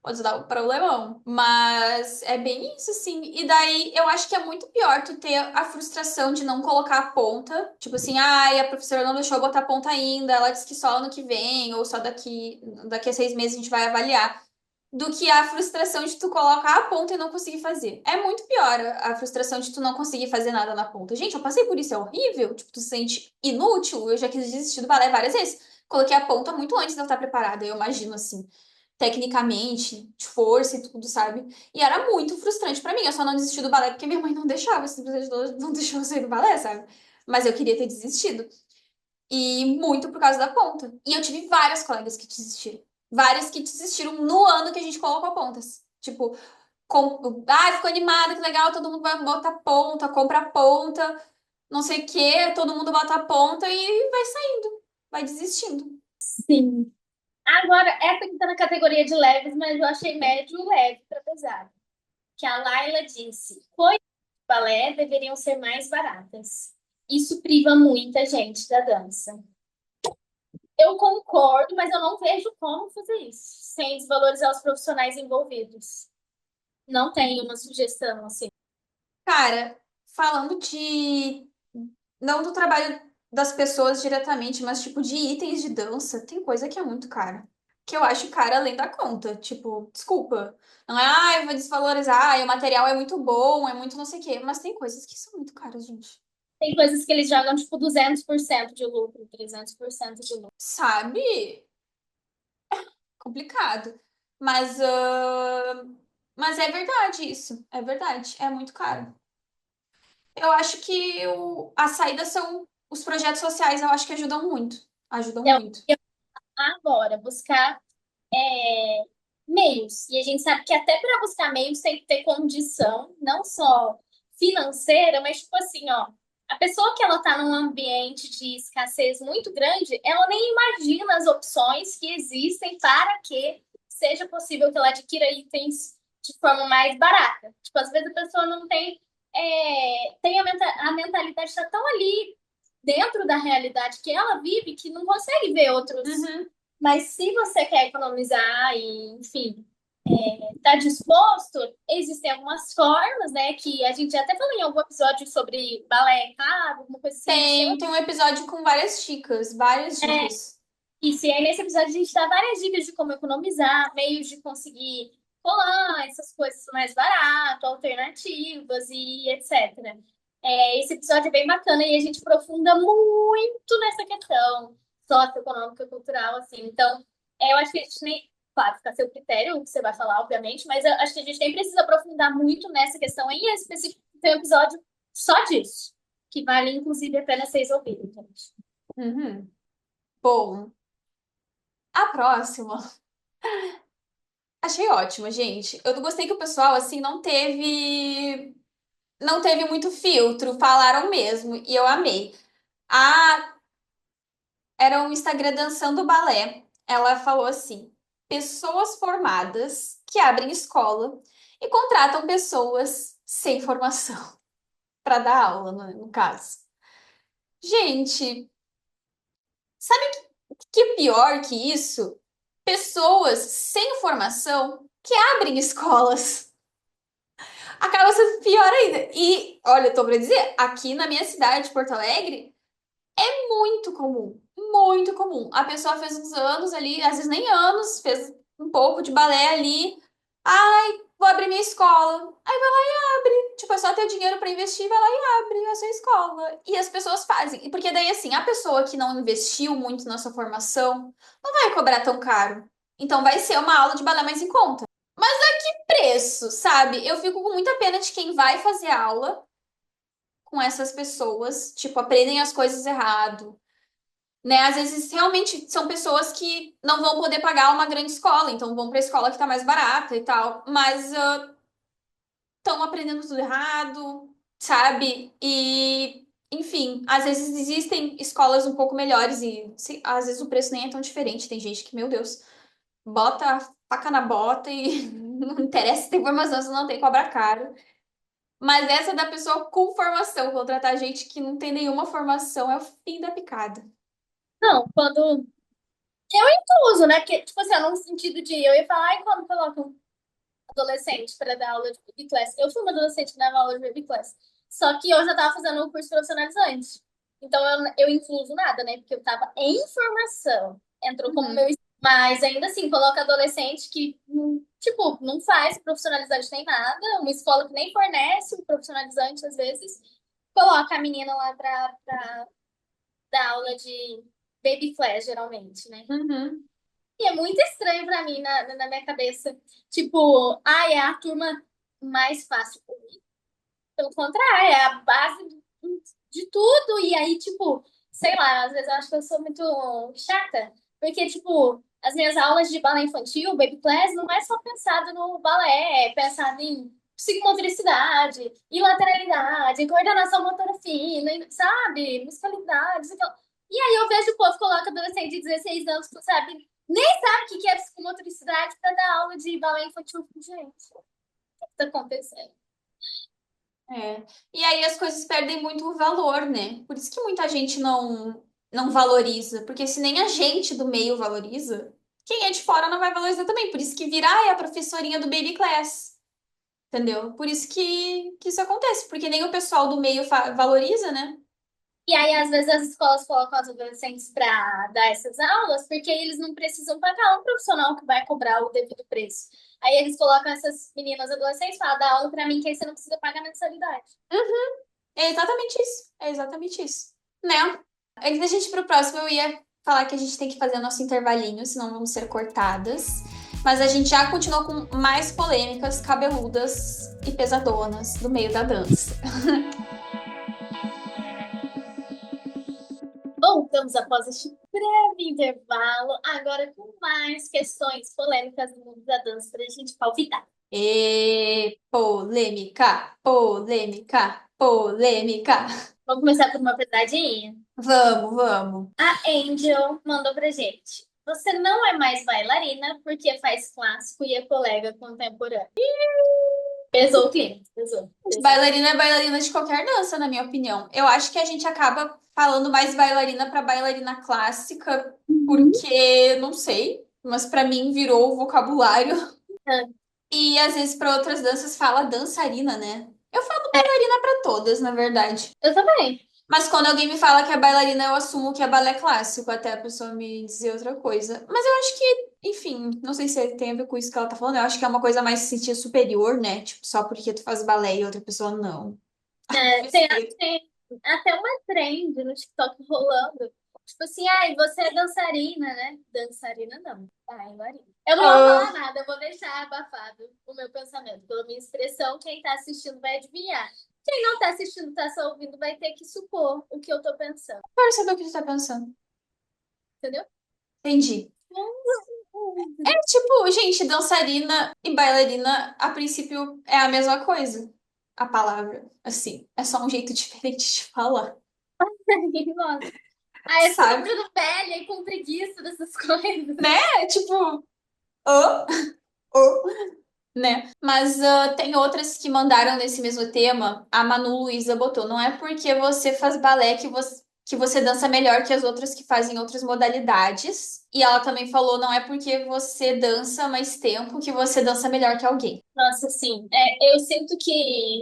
Pode dar um problemão. Mas é bem isso, sim. E daí eu acho que é muito pior tu ter a frustração de não colocar a ponta. Tipo assim, ai, a professora não deixou eu botar a ponta ainda, ela disse que só ano que vem, ou só daqui a 6 meses a gente vai avaliar do que a frustração de tu colocar a ponta e não conseguir fazer. É muito pior a frustração de tu não conseguir fazer nada na ponta. Gente, eu passei por isso, é horrível. Tipo, tu se sente inútil. Eu já quis desistir do balé várias vezes. Coloquei a ponta muito antes de eu estar preparada, eu imagino assim, tecnicamente, de força e tudo, sabe? E era muito frustrante pra mim. Eu só não desisti do balé porque minha mãe não deixava, simplesmente não deixou eu sair do balé, sabe? Mas eu queria ter desistido. E muito por causa da ponta. E eu tive várias colegas que desistiram. Várias que desistiram no ano que a gente colocou pontas. Tipo, ficou animada, que legal, todo mundo vai botar ponta, compra ponta, não sei o quê, todo mundo bota a ponta e vai saindo, vai desistindo. Sim. Agora, essa que tá na categoria de leves, mas eu achei médio leve para pesado. Que a Laila disse: coisas de balé deveriam ser mais baratas. Isso priva muita gente da dança. Eu concordo, mas eu não vejo como fazer isso, sem desvalorizar os profissionais envolvidos. Não tem uma sugestão assim. Cara, falando de. Não do trabalho das pessoas diretamente, mas tipo de itens de dança, tem coisa que é muito cara. Que eu acho cara além da conta. Tipo, desculpa. Não é, eu vou desvalorizar, o material é muito bom, é muito não sei o quê. Mas tem coisas que são muito caras, gente. Tem coisas que eles jogam tipo 200% de lucro, 300% de lucro. Sabe? Complicado. Mas, mas é verdade isso. É verdade. É muito caro. Eu acho que as saídas são. Os projetos sociais, eu acho que ajudam muito. Ajudam Então, muito. agora, buscar é, meios. E a gente sabe que até para buscar meios tem que ter condição, não só financeira, mas tipo assim, ó, a pessoa que ela tá num ambiente de escassez muito grande, ela nem imagina as opções que existem para que seja possível que ela adquira itens de forma mais barata. Tipo, às vezes a pessoa não tem, tem a mentalidade está tão ali dentro da realidade que ela vive que não consegue ver outros, Uhum. mas se você quer economizar e, enfim, está disposto, existem algumas formas, né? Que a gente já até falou em algum episódio sobre balé caro, alguma coisa assim. A gente tem Tem um episódio com várias dicas. Várias dicas. isso. E aí, nesse episódio, a gente dá várias dicas de como economizar, meios de conseguir colar essas coisas mais barato, alternativas e etc. Esse episódio é bem bacana e a gente aprofunda muito nessa questão socioeconômica, cultural, assim. Então, eu acho que a gente nem. Claro, fica a seu critério o que você vai falar, obviamente, mas eu acho que a gente nem precisa aprofundar muito nessa questão em específico. Tem um episódio só disso, que vale, inclusive, a pena vocês ouvirem, gente. Uhum. Bom, a próxima. Achei ótima, gente. Eu gostei que o pessoal, assim, não teve muito filtro, falaram mesmo, e eu amei. A Era um Instagram dançando balé. Ela falou assim: pessoas formadas que abrem escola e contratam pessoas sem formação para dar aula, no caso. Gente, sabe que é pior que isso? Pessoas sem formação que abrem escolas. Acaba sendo pior ainda. E, olha, eu tô pra dizer, aqui na minha cidade, Porto Alegre, muito comum, muito comum. A pessoa fez uns anos ali, às vezes nem anos, fez um pouco de balé ali. Ai, vou abrir minha escola. Aí vai lá e abre. Tipo, é só ter dinheiro pra investir, vai lá e abre a sua escola. E as pessoas fazem. E porque daí, assim, a pessoa que não investiu muito na sua formação não vai cobrar tão caro. Então vai ser uma aula de balé mais em conta. Preço, sabe? Eu fico com muita pena de quem vai fazer aula com essas pessoas, tipo, aprendem as coisas errado, né? Às vezes realmente são pessoas que não vão poder pagar uma grande escola, então vão para a escola que tá mais barata e tal, mas estão aprendendo tudo errado, sabe? E, enfim, às vezes existem escolas um pouco melhores e às vezes o preço nem é tão diferente. Tem gente que, meu Deus, bota a faca na bota e não interessa se tem formação, se não tem, cobra caro. Mas essa da pessoa com formação, contratar gente que não tem nenhuma formação é o fim da picada. Não, quando. Eu incluso, né? Que, tipo assim, no sentido de eu ia falar, e quando colocam adolescente para dar aula de baby class. Eu fui uma adolescente que dava aula de baby class. Só que eu já estava fazendo um curso profissionalizante. Então eu incluso nada, né? Porque eu estava em formação. Entrou como Uhum. meu. Mas ainda assim, coloca adolescente que, tipo, não faz profissionalizante nem nada. Uma escola que nem fornece o profissionalizante, às vezes. Coloca a menina lá pra dar aula de baby class, geralmente, né? Uhum. E é muito estranho pra mim na minha cabeça. Tipo, é a turma mais fácil. Pelo contrário, é a base de tudo. E aí, tipo, sei lá, às vezes eu acho que eu sou muito chata. Porque, tipo, as minhas aulas de balé infantil, baby class, não é só pensado no balé, é pensado em psicomotricidade, em lateralidade, em coordenação motora fina, sabe? Musicalidade, isso e aquilo. E aí eu vejo o povo coloca adolescente de 16 anos que sabe, nem sabe o que é psicomotricidade para dar aula de balé infantil. Gente, o que tá acontecendo? É. E aí as coisas perdem muito o valor, né? Por isso que muita gente não valoriza, porque se nem a gente do meio valoriza, quem é de fora não vai valorizar também. Por isso que virar é a professorinha do baby class, entendeu? Por isso que isso acontece, porque nem o pessoal do meio valoriza, né? E aí, às vezes, as escolas colocam os adolescentes para dar essas aulas, porque eles não precisam pagar um profissional que vai cobrar o devido preço. Aí eles colocam essas meninas adolescentes e falam, dá aula para mim, que aí você não precisa pagar mensalidade. É exatamente isso. É exatamente isso. Né? Antes da gente ir pro próximo, eu ia falar que a gente tem que fazer nosso intervalinho, senão vamos ser cortadas. Mas a gente já continua com mais polêmicas cabeludas e pesadonas do meio da dança. Voltamos após este breve intervalo, agora com mais questões polêmicas do mundo da dança para a gente palpitar. E polêmica, polêmica, polêmica. Vamos começar por uma pesadinha? Vamos, vamos. A Angel mandou pra gente. Você não é mais bailarina porque faz clássico e é colega contemporâneo. Pesou o clima, pesou, pesou. Bailarina é bailarina de qualquer dança, na minha opinião. Eu acho que a gente acaba falando mais bailarina para bailarina clássica, Uhum. porque não sei, mas para mim virou o vocabulário. Ah, E às vezes para outras danças fala dançarina, né? Eu falo bailarina para todas, na verdade. eu também. Mas quando alguém me fala que é bailarina, eu assumo que é balé clássico, até a pessoa me dizer outra coisa. Mas eu acho que, enfim, não sei se tem a ver com isso que ela tá falando. Eu acho que é uma coisa mais se sentir superior, né? Tipo, só porque tu faz balé e outra pessoa não. Perfeito. Tem até uma trend no TikTok rolando. Tipo assim, ai, você é dançarina, né? Dançarina não, bailarina. Eu não vou Ah, falar nada, eu vou deixar abafado o meu pensamento. Pela minha expressão, quem tá assistindo vai adivinhar. Quem não tá assistindo, tá só ouvindo, vai ter que supor o que eu tô pensando, quero saber o que você tá pensando. entendeu? Entendi. É tipo, gente, dançarina e bailarina, a princípio, é a mesma coisa. A palavra, assim, é só um jeito diferente de falar, Nossa. Ah, eu tô sabe? ficando velha e com preguiça dessas coisas. É tipo, oh, oh, né? Mas tem outras que mandaram nesse mesmo tema. A Manu Luiza botou, não é porque você faz balé que você dança melhor que as outras que fazem outras modalidades. E ela também falou, não é porque você dança mais tempo que você dança melhor que alguém. Nossa, sim. Eu sinto que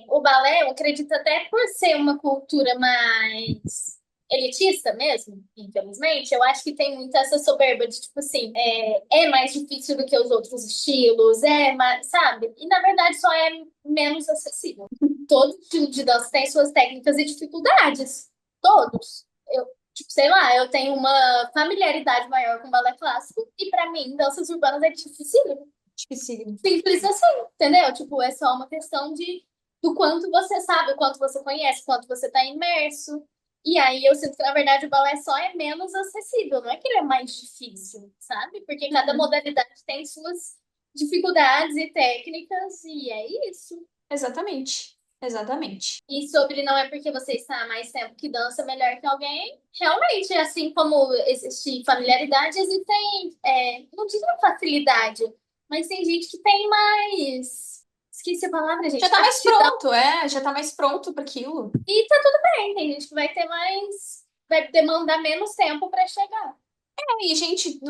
o balé, eu acredito até por ser uma cultura mais elitista mesmo, infelizmente, eu acho que tem muito essa soberba de, tipo assim, é mais difícil do que os outros estilos, é mais, sabe? E na verdade só é menos acessível. Todo estilo de dança tem suas técnicas e dificuldades. Todos. Eu, tipo, sei lá, eu tenho uma familiaridade maior com balé clássico e pra mim, danças urbanas é difícil. Dificílimo. Simples assim, entendeu? Tipo, é só uma questão de do quanto você sabe, o quanto você conhece, o quanto você tá imerso. E aí eu sinto que, na verdade, o balé só é menos acessível, não é que ele é mais difícil, sabe? Porque cada Uhum. modalidade tem suas dificuldades e técnicas, e é isso. Exatamente. Exatamente. E sobre não é porque você está há mais tempo que dança melhor que alguém, realmente, assim como existe familiaridade, existem, não digo facilidade, mas tem gente que tem mais. Esqueci a palavra, Já gente. tá mais Aptidão. pronto, já tá mais pronto para aquilo. E tá tudo bem, tem gente que vai ter mais. Vai demandar menos tempo para chegar. E, gente,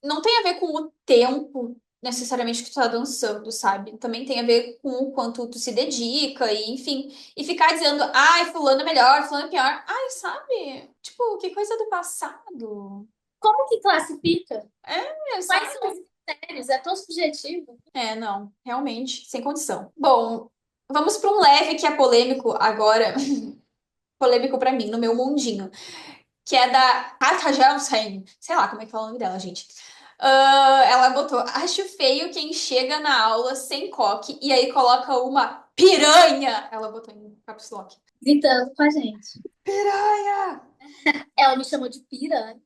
não tem a ver com o tempo necessariamente que tu tá dançando, sabe? Também tem a ver com o quanto tu se dedica e, enfim, e ficar dizendo, ai, fulano é melhor, fulano é pior. Ai, sabe? Tipo, que coisa do passado. Como que classifica? Quais são Sabe? os critérios? É tão subjetivo. É, não, realmente, sem condição. Bom, vamos para um leve que é polêmico agora, polêmico pra mim, no meu mundinho, que é da Katja Johnson. Sei lá como é que fala o nome dela, gente. Ela botou: acho feio quem chega na aula sem coque e aí coloca uma piranha. Ela botou em caps lock. Gritando com a gente. Piranha! Ela me chamou de piranha.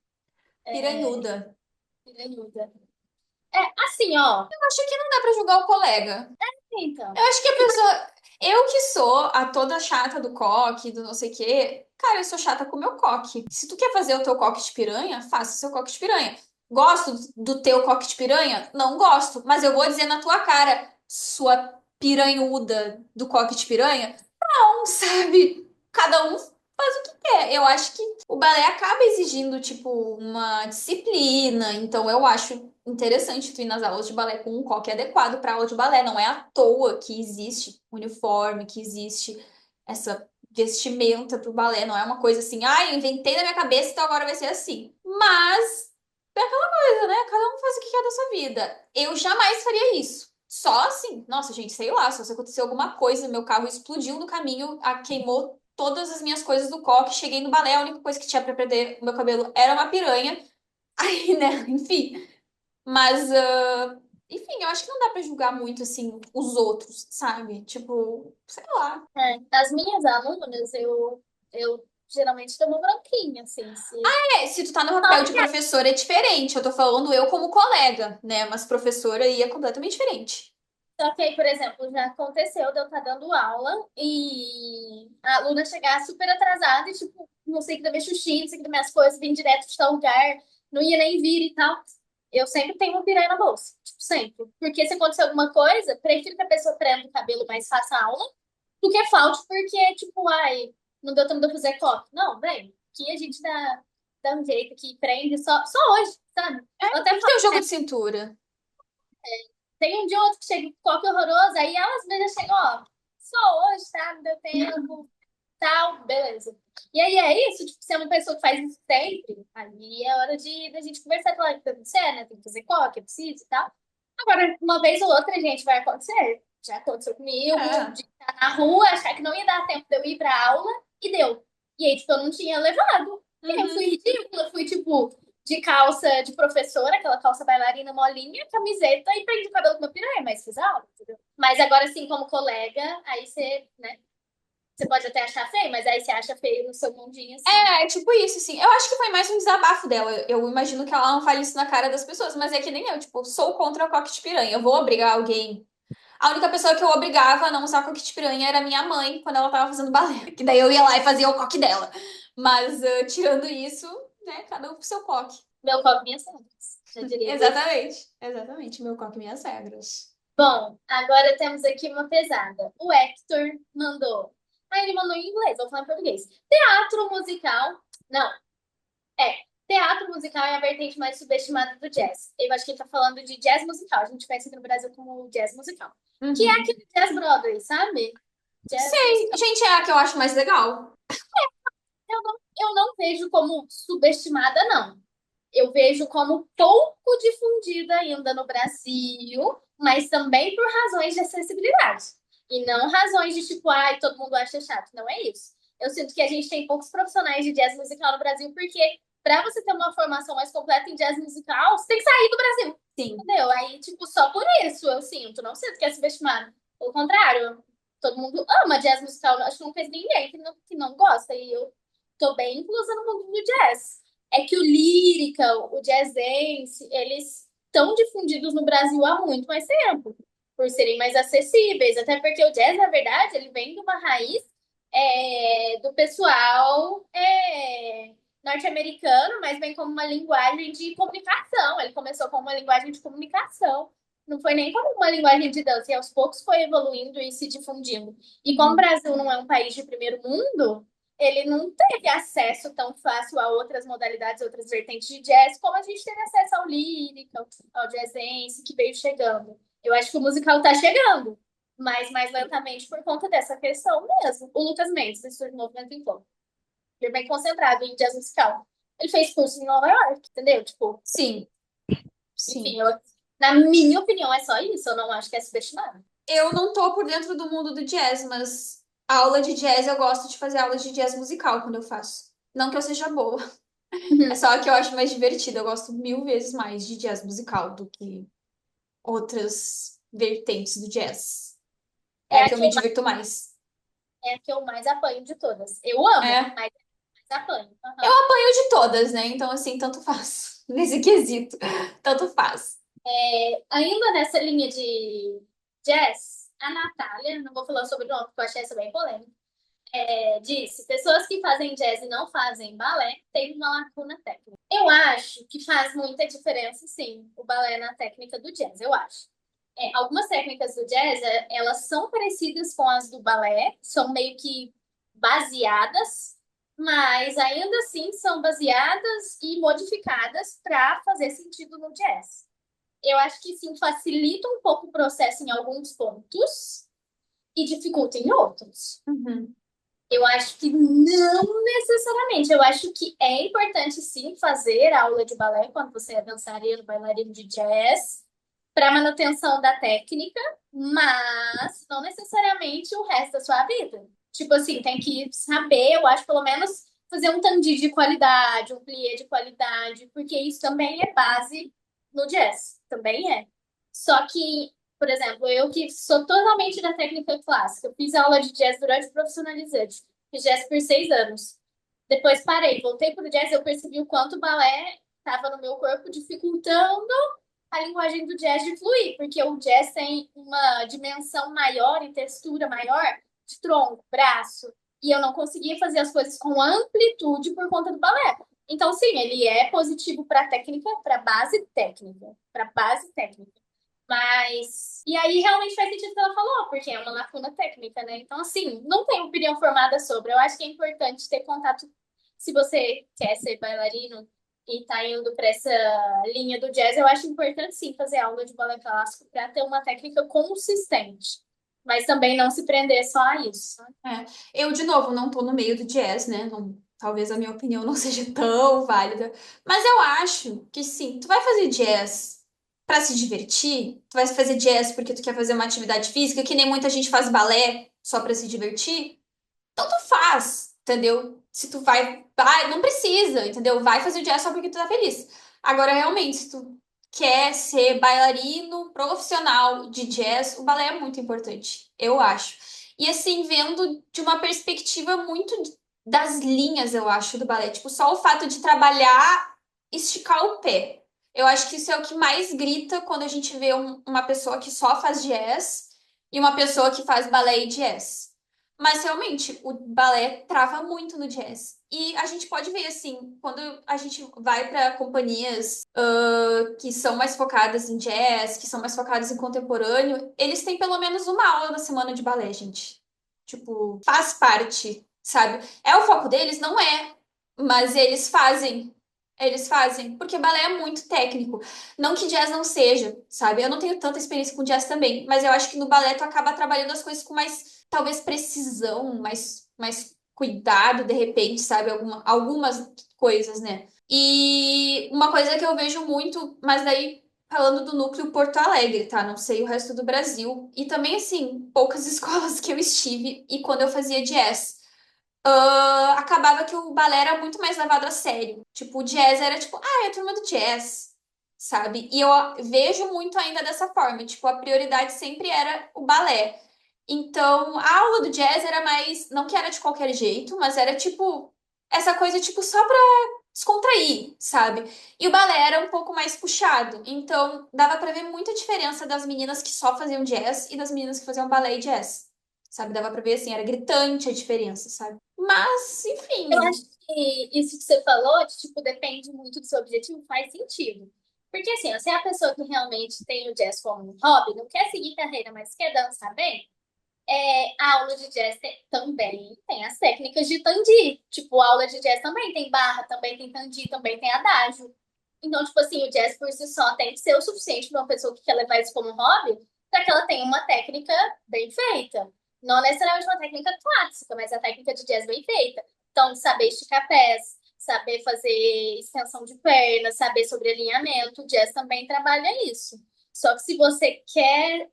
É, Piranhuda. piranhuda. Assim, ó. Acho que não dá pra julgar o colega. Então. Eu acho que a pessoa. Eu que sou a toda chata do coque, do não sei o quê. Cara, eu sou chata com o meu coque. Se tu quer fazer o teu coque de piranha, faça o seu coque de piranha. Gosto do teu coque de piranha? Não gosto. Mas eu vou dizer na tua cara, sua piranhuda do coque de piranha. Não, sabe? Cada um faz o que quer. Eu acho que o balé acaba exigindo, tipo, uma disciplina. Então, eu acho interessante tu ir nas aulas de balé com um coque adequado para aula de balé. Não é à toa que existe uniforme, que existe essa vestimenta pro balé. Não é uma coisa assim, ah, eu inventei na minha cabeça, então agora vai ser assim. Mas é aquela coisa, né? Cada um faz o que quer da sua vida. Eu jamais faria isso. Só assim, nossa, gente, sei lá, só se acontecer alguma coisa, meu carro explodiu no caminho, queimou todas as minhas coisas do coque, cheguei no balé, a única coisa que tinha pra prender o meu cabelo era uma piranha. Aí, né, enfim. Mas, enfim, eu acho que não dá pra julgar muito, assim, os outros, sabe? Tipo, sei lá. As minhas alunas, eu geralmente dou uma branquinha, assim, se... Se tu tá no papel de professora é diferente. Eu tô falando eu como colega, né? Mas professora aí é completamente diferente. Só que aí, por exemplo, já aconteceu de eu estar dando aula e a aluna chegar super atrasada e, tipo, não sei o que da minha xuxinha, não sei o que das minhas coisas, vim direto de tal lugar, não ia nem vir e tal. Eu sempre tenho uma piranha na bolsa, tipo, sempre. Porque se acontecer alguma coisa, prefiro que a pessoa prenda o cabelo, mas faça aula, do que falte porque, tipo, ai, não deu tempo de eu fazer coque. Não, vem, aqui a gente dá um jeito aqui, prende só hoje, sabe? Eu Tem até que ter o jogo de cintura. tem um de outro que chega com coque horroroso, aí ela às vezes já chega, ó, só hoje, tá? Não deu tempo, tal, beleza. E aí é isso, tipo, se é uma pessoa que faz isso sempre, aí é hora da gente conversar, falar que tá acontecendo, né? Tem que fazer coque, é preciso e tal. Agora, uma vez ou outra, gente, vai acontecer. Já aconteceu comigo, É. de estar na rua, achar que não ia dar tempo de eu ir pra aula, e deu. E aí, tipo, eu não tinha levado. E eu fui Uhum. ridícula, fui, tipo, de calça de professora, aquela calça bailarina molinha, camiseta e prendi o cabelo com uma piranha, mas fiz aula, entendeu? Mas agora, assim, como colega, aí você, né, você pode até achar feio, mas aí você acha feio no seu mundinho, assim. É tipo isso, assim. Eu acho que foi mais um desabafo dela. Eu imagino que ela não fale isso na cara das pessoas, mas é que nem eu, tipo, sou contra a coque de piranha. Eu vou obrigar alguém. A única pessoa que eu obrigava a não usar coque de piranha era minha mãe, quando ela tava fazendo balé. Que daí eu ia lá e fazia o coque dela. Mas, tirando isso, né, cada um pro seu coque. Meu copo, minhas regras, já diria Deus. Exatamente. Exatamente. Meu coque, minhas regras. Bom, agora temos aqui uma pesada. O Hector mandou. Ah, ele mandou em inglês, vou falar em português. Teatro musical. Não, é. Teatro musical é a vertente mais subestimada do jazz. Eu acho que ele tá falando de jazz musical. A gente conhece aqui no Brasil como jazz musical. Que é Uhum. aquele jazz Broadway, sabe? Jazz Sei. musical. Gente, é a que eu acho mais legal. Eu não vejo como subestimada, não. Eu vejo como pouco difundida ainda no Brasil, mas também por razões de acessibilidade. E não razões de tipo, ai, todo mundo acha chato. Não é isso. Eu sinto que a gente tem poucos profissionais de jazz musical no Brasil, porque para você ter uma formação mais completa em jazz musical, você tem que sair do Brasil. Sim. Entendeu? Aí, tipo, só por isso eu sinto. Não sinto que é subestimado. Pelo contrário, todo mundo ama jazz musical. Acho que não fez ninguém que não gosta. E eu tô bem inclusa no mundo do jazz. É que o lírica, o jazz dance, eles estão difundidos no Brasil há muito mais tempo, por serem mais acessíveis. Até porque o jazz, na verdade, ele vem de uma raiz do pessoal norte-americano, mas vem como uma linguagem de comunicação. Ele começou como uma linguagem de comunicação. Não foi nem como uma linguagem de dança, e aos poucos foi evoluindo e se difundindo. E como o Uhum. Brasil não é um país de primeiro mundo, ele não teve acesso tão fácil a outras modalidades, outras vertentes de jazz, como a gente teve acesso ao lírica, ao jazzense, que veio chegando. Eu acho que o musical tá chegando, mas mais lentamente por conta dessa questão mesmo. O Lucas Mendes, esse movimento em Flow, ele é bem concentrado em jazz musical. Ele fez curso em Nova York, entendeu? Tipo, Sim. enfim, Sim. na minha opinião, é só isso. Eu não acho que é subestimado. Eu não tô por dentro do mundo do jazz, mas aula de jazz eu gosto de fazer aula de jazz musical quando eu faço. Não que eu seja boa, é só que eu acho mais divertido. Eu gosto mil vezes mais de jazz musical do que outras vertentes do jazz. É É a a que eu que me eu mais, divirto mais. é a que eu mais apanho de todas. Eu amo, É, mas mais apanho. eu Aham. apanho de todas, né? Então, assim, tanto faz. Nesse quesito, tanto faz. Ainda nessa linha de jazz, a Natália, não vou falar sobre o nome porque eu achei essa bem polêmica, disse: pessoas que fazem jazz e não fazem balé têm uma lacuna técnica. Eu acho que faz muita diferença, sim, o balé na técnica do jazz, eu acho. Algumas técnicas do jazz, elas são parecidas com as do balé, são meio que baseadas, mas ainda assim são baseadas e modificadas para fazer sentido no jazz. Eu acho que sim, facilita um pouco o processo em alguns pontos e dificulta em outros. Uhum. Eu acho que não necessariamente. Eu acho que é importante sim fazer aula de balé quando você é dançarino, bailarino de jazz, para manutenção da técnica, mas não necessariamente o resto da sua vida. Tipo assim, tem que saber, eu acho, pelo menos fazer um tandi de qualidade, um plié de qualidade, porque isso também é base no jazz, também é. Só que, por exemplo, eu que sou totalmente da técnica clássica, eu fiz aula de jazz durante o profissionalizante, fiz jazz por 6 anos. Depois parei, voltei para o jazz, eu percebi o quanto o balé estava no meu corpo dificultando a linguagem do jazz de fluir, porque o jazz tem uma dimensão maior e textura maior de tronco, braço, e eu não conseguia fazer as coisas com amplitude por conta do balé. Então, sim, ele é positivo para técnica, para base técnica, para base técnica. Mas. E aí realmente faz sentido o que ela falou, porque é uma lacuna técnica, né? Então, assim, não tenho opinião formada sobre. Eu acho que é importante ter contato. Se você quer ser bailarino e tá indo para essa linha do jazz, eu acho importante sim fazer aula de balé clássico para ter uma técnica consistente. Mas também não se prender só a isso. É. Eu, de novo, não tô no meio do jazz, né? Talvez a minha opinião não seja tão válida. Mas eu acho que sim, tu vai fazer jazz. pra se divertir, tu vai fazer jazz porque tu quer fazer uma atividade física, que nem muita gente faz balé só pra se divertir, então tu faz, entendeu? Se tu vai, não precisa, entendeu? Vai fazer o jazz só porque tu tá feliz. Agora, realmente, se tu quer ser bailarino profissional de jazz, o balé é muito importante, eu acho. E assim, vendo de uma perspectiva muito das linhas, eu acho, do balé. Tipo, só o fato de trabalhar, esticar o pé. Eu acho que isso é o que mais grita quando a gente vê uma pessoa que só faz jazz e uma pessoa que faz balé e jazz. Mas realmente, o balé trava muito no jazz. E a gente pode ver assim, quando a gente vai para companhias que são mais focadas em jazz, que são mais focadas em contemporâneo, eles têm pelo menos uma aula na semana de balé, gente. Tipo, faz parte, sabe? É o foco deles? Não é. Mas eles fazem. Eles fazem, porque balé é muito técnico. Não que jazz não seja, sabe? Eu não tenho tanta experiência com jazz também, mas eu acho que no balé tu acaba trabalhando as coisas com mais, talvez, precisão, mais cuidado, de repente, sabe? Algumas coisas, né? E uma coisa que eu vejo muito, mas daí falando do núcleo Porto Alegre, tá? Não sei o resto do Brasil. E também, assim, poucas escolas que eu estive e quando eu fazia jazz acabava que o balé era muito mais levado a sério. Tipo, o jazz era tipo, é a turma do jazz, sabe? E eu vejo muito ainda dessa forma. Tipo, a prioridade sempre era o balé. Então, a aula do jazz era mais, não que era de qualquer jeito, mas era tipo, essa coisa, tipo, só pra descontrair, sabe? E o balé era um pouco mais puxado. Então, dava pra ver muita diferença das meninas que só faziam jazz e das meninas que faziam balé e jazz. Sabe? Dava pra ver assim, era gritante a diferença, sabe? Mas, Eu enfim. acho que isso que você falou, de, tipo, depende muito do seu objetivo, faz sentido. Porque, assim, ó, se é a pessoa que realmente tem o jazz como um hobby, não quer seguir carreira, mas quer dançar bem, a aula de jazz também tem as técnicas de tandi. Tipo, a aula de jazz também tem barra, também tem tandi, também tem adágio. Então, tipo assim, o jazz por si só tem que ser o suficiente para uma pessoa que quer levar isso como hobby, para que ela tenha uma técnica bem feita. Não necessariamente uma técnica clássica, mas a técnica de jazz bem feita. Então, saber esticar pés, saber fazer extensão de perna, saber sobre alinhamento, o jazz também trabalha isso. Só que se você quer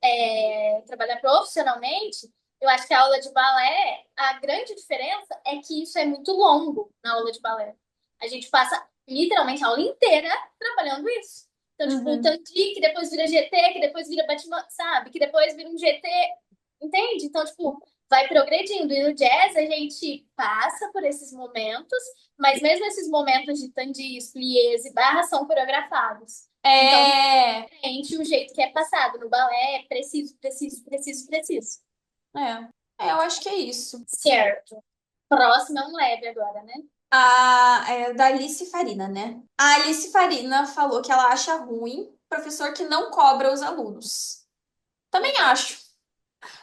trabalhar profissionalmente, eu acho que a aula de balé, a grande diferença é que isso é muito longo na aula de balé. A gente passa literalmente a aula inteira trabalhando isso. Então, tipo, o Uhum. Tanti, que depois vira GT, que depois vira Batman, sabe? Que depois vira um GT, entende? Então, tipo, vai progredindo. E no jazz a gente passa por esses momentos, mas mesmo esses momentos de tandis, pliés e barras são coreografados. Então, É, diferente o jeito que é passado. No balé é preciso, preciso, preciso, preciso. eu acho que é isso. Certo. Próximo é um leve agora, né? Da Alice Farina, né? A Alice Farina falou que ela acha ruim professor que não cobra os alunos. Também Concordo. acho.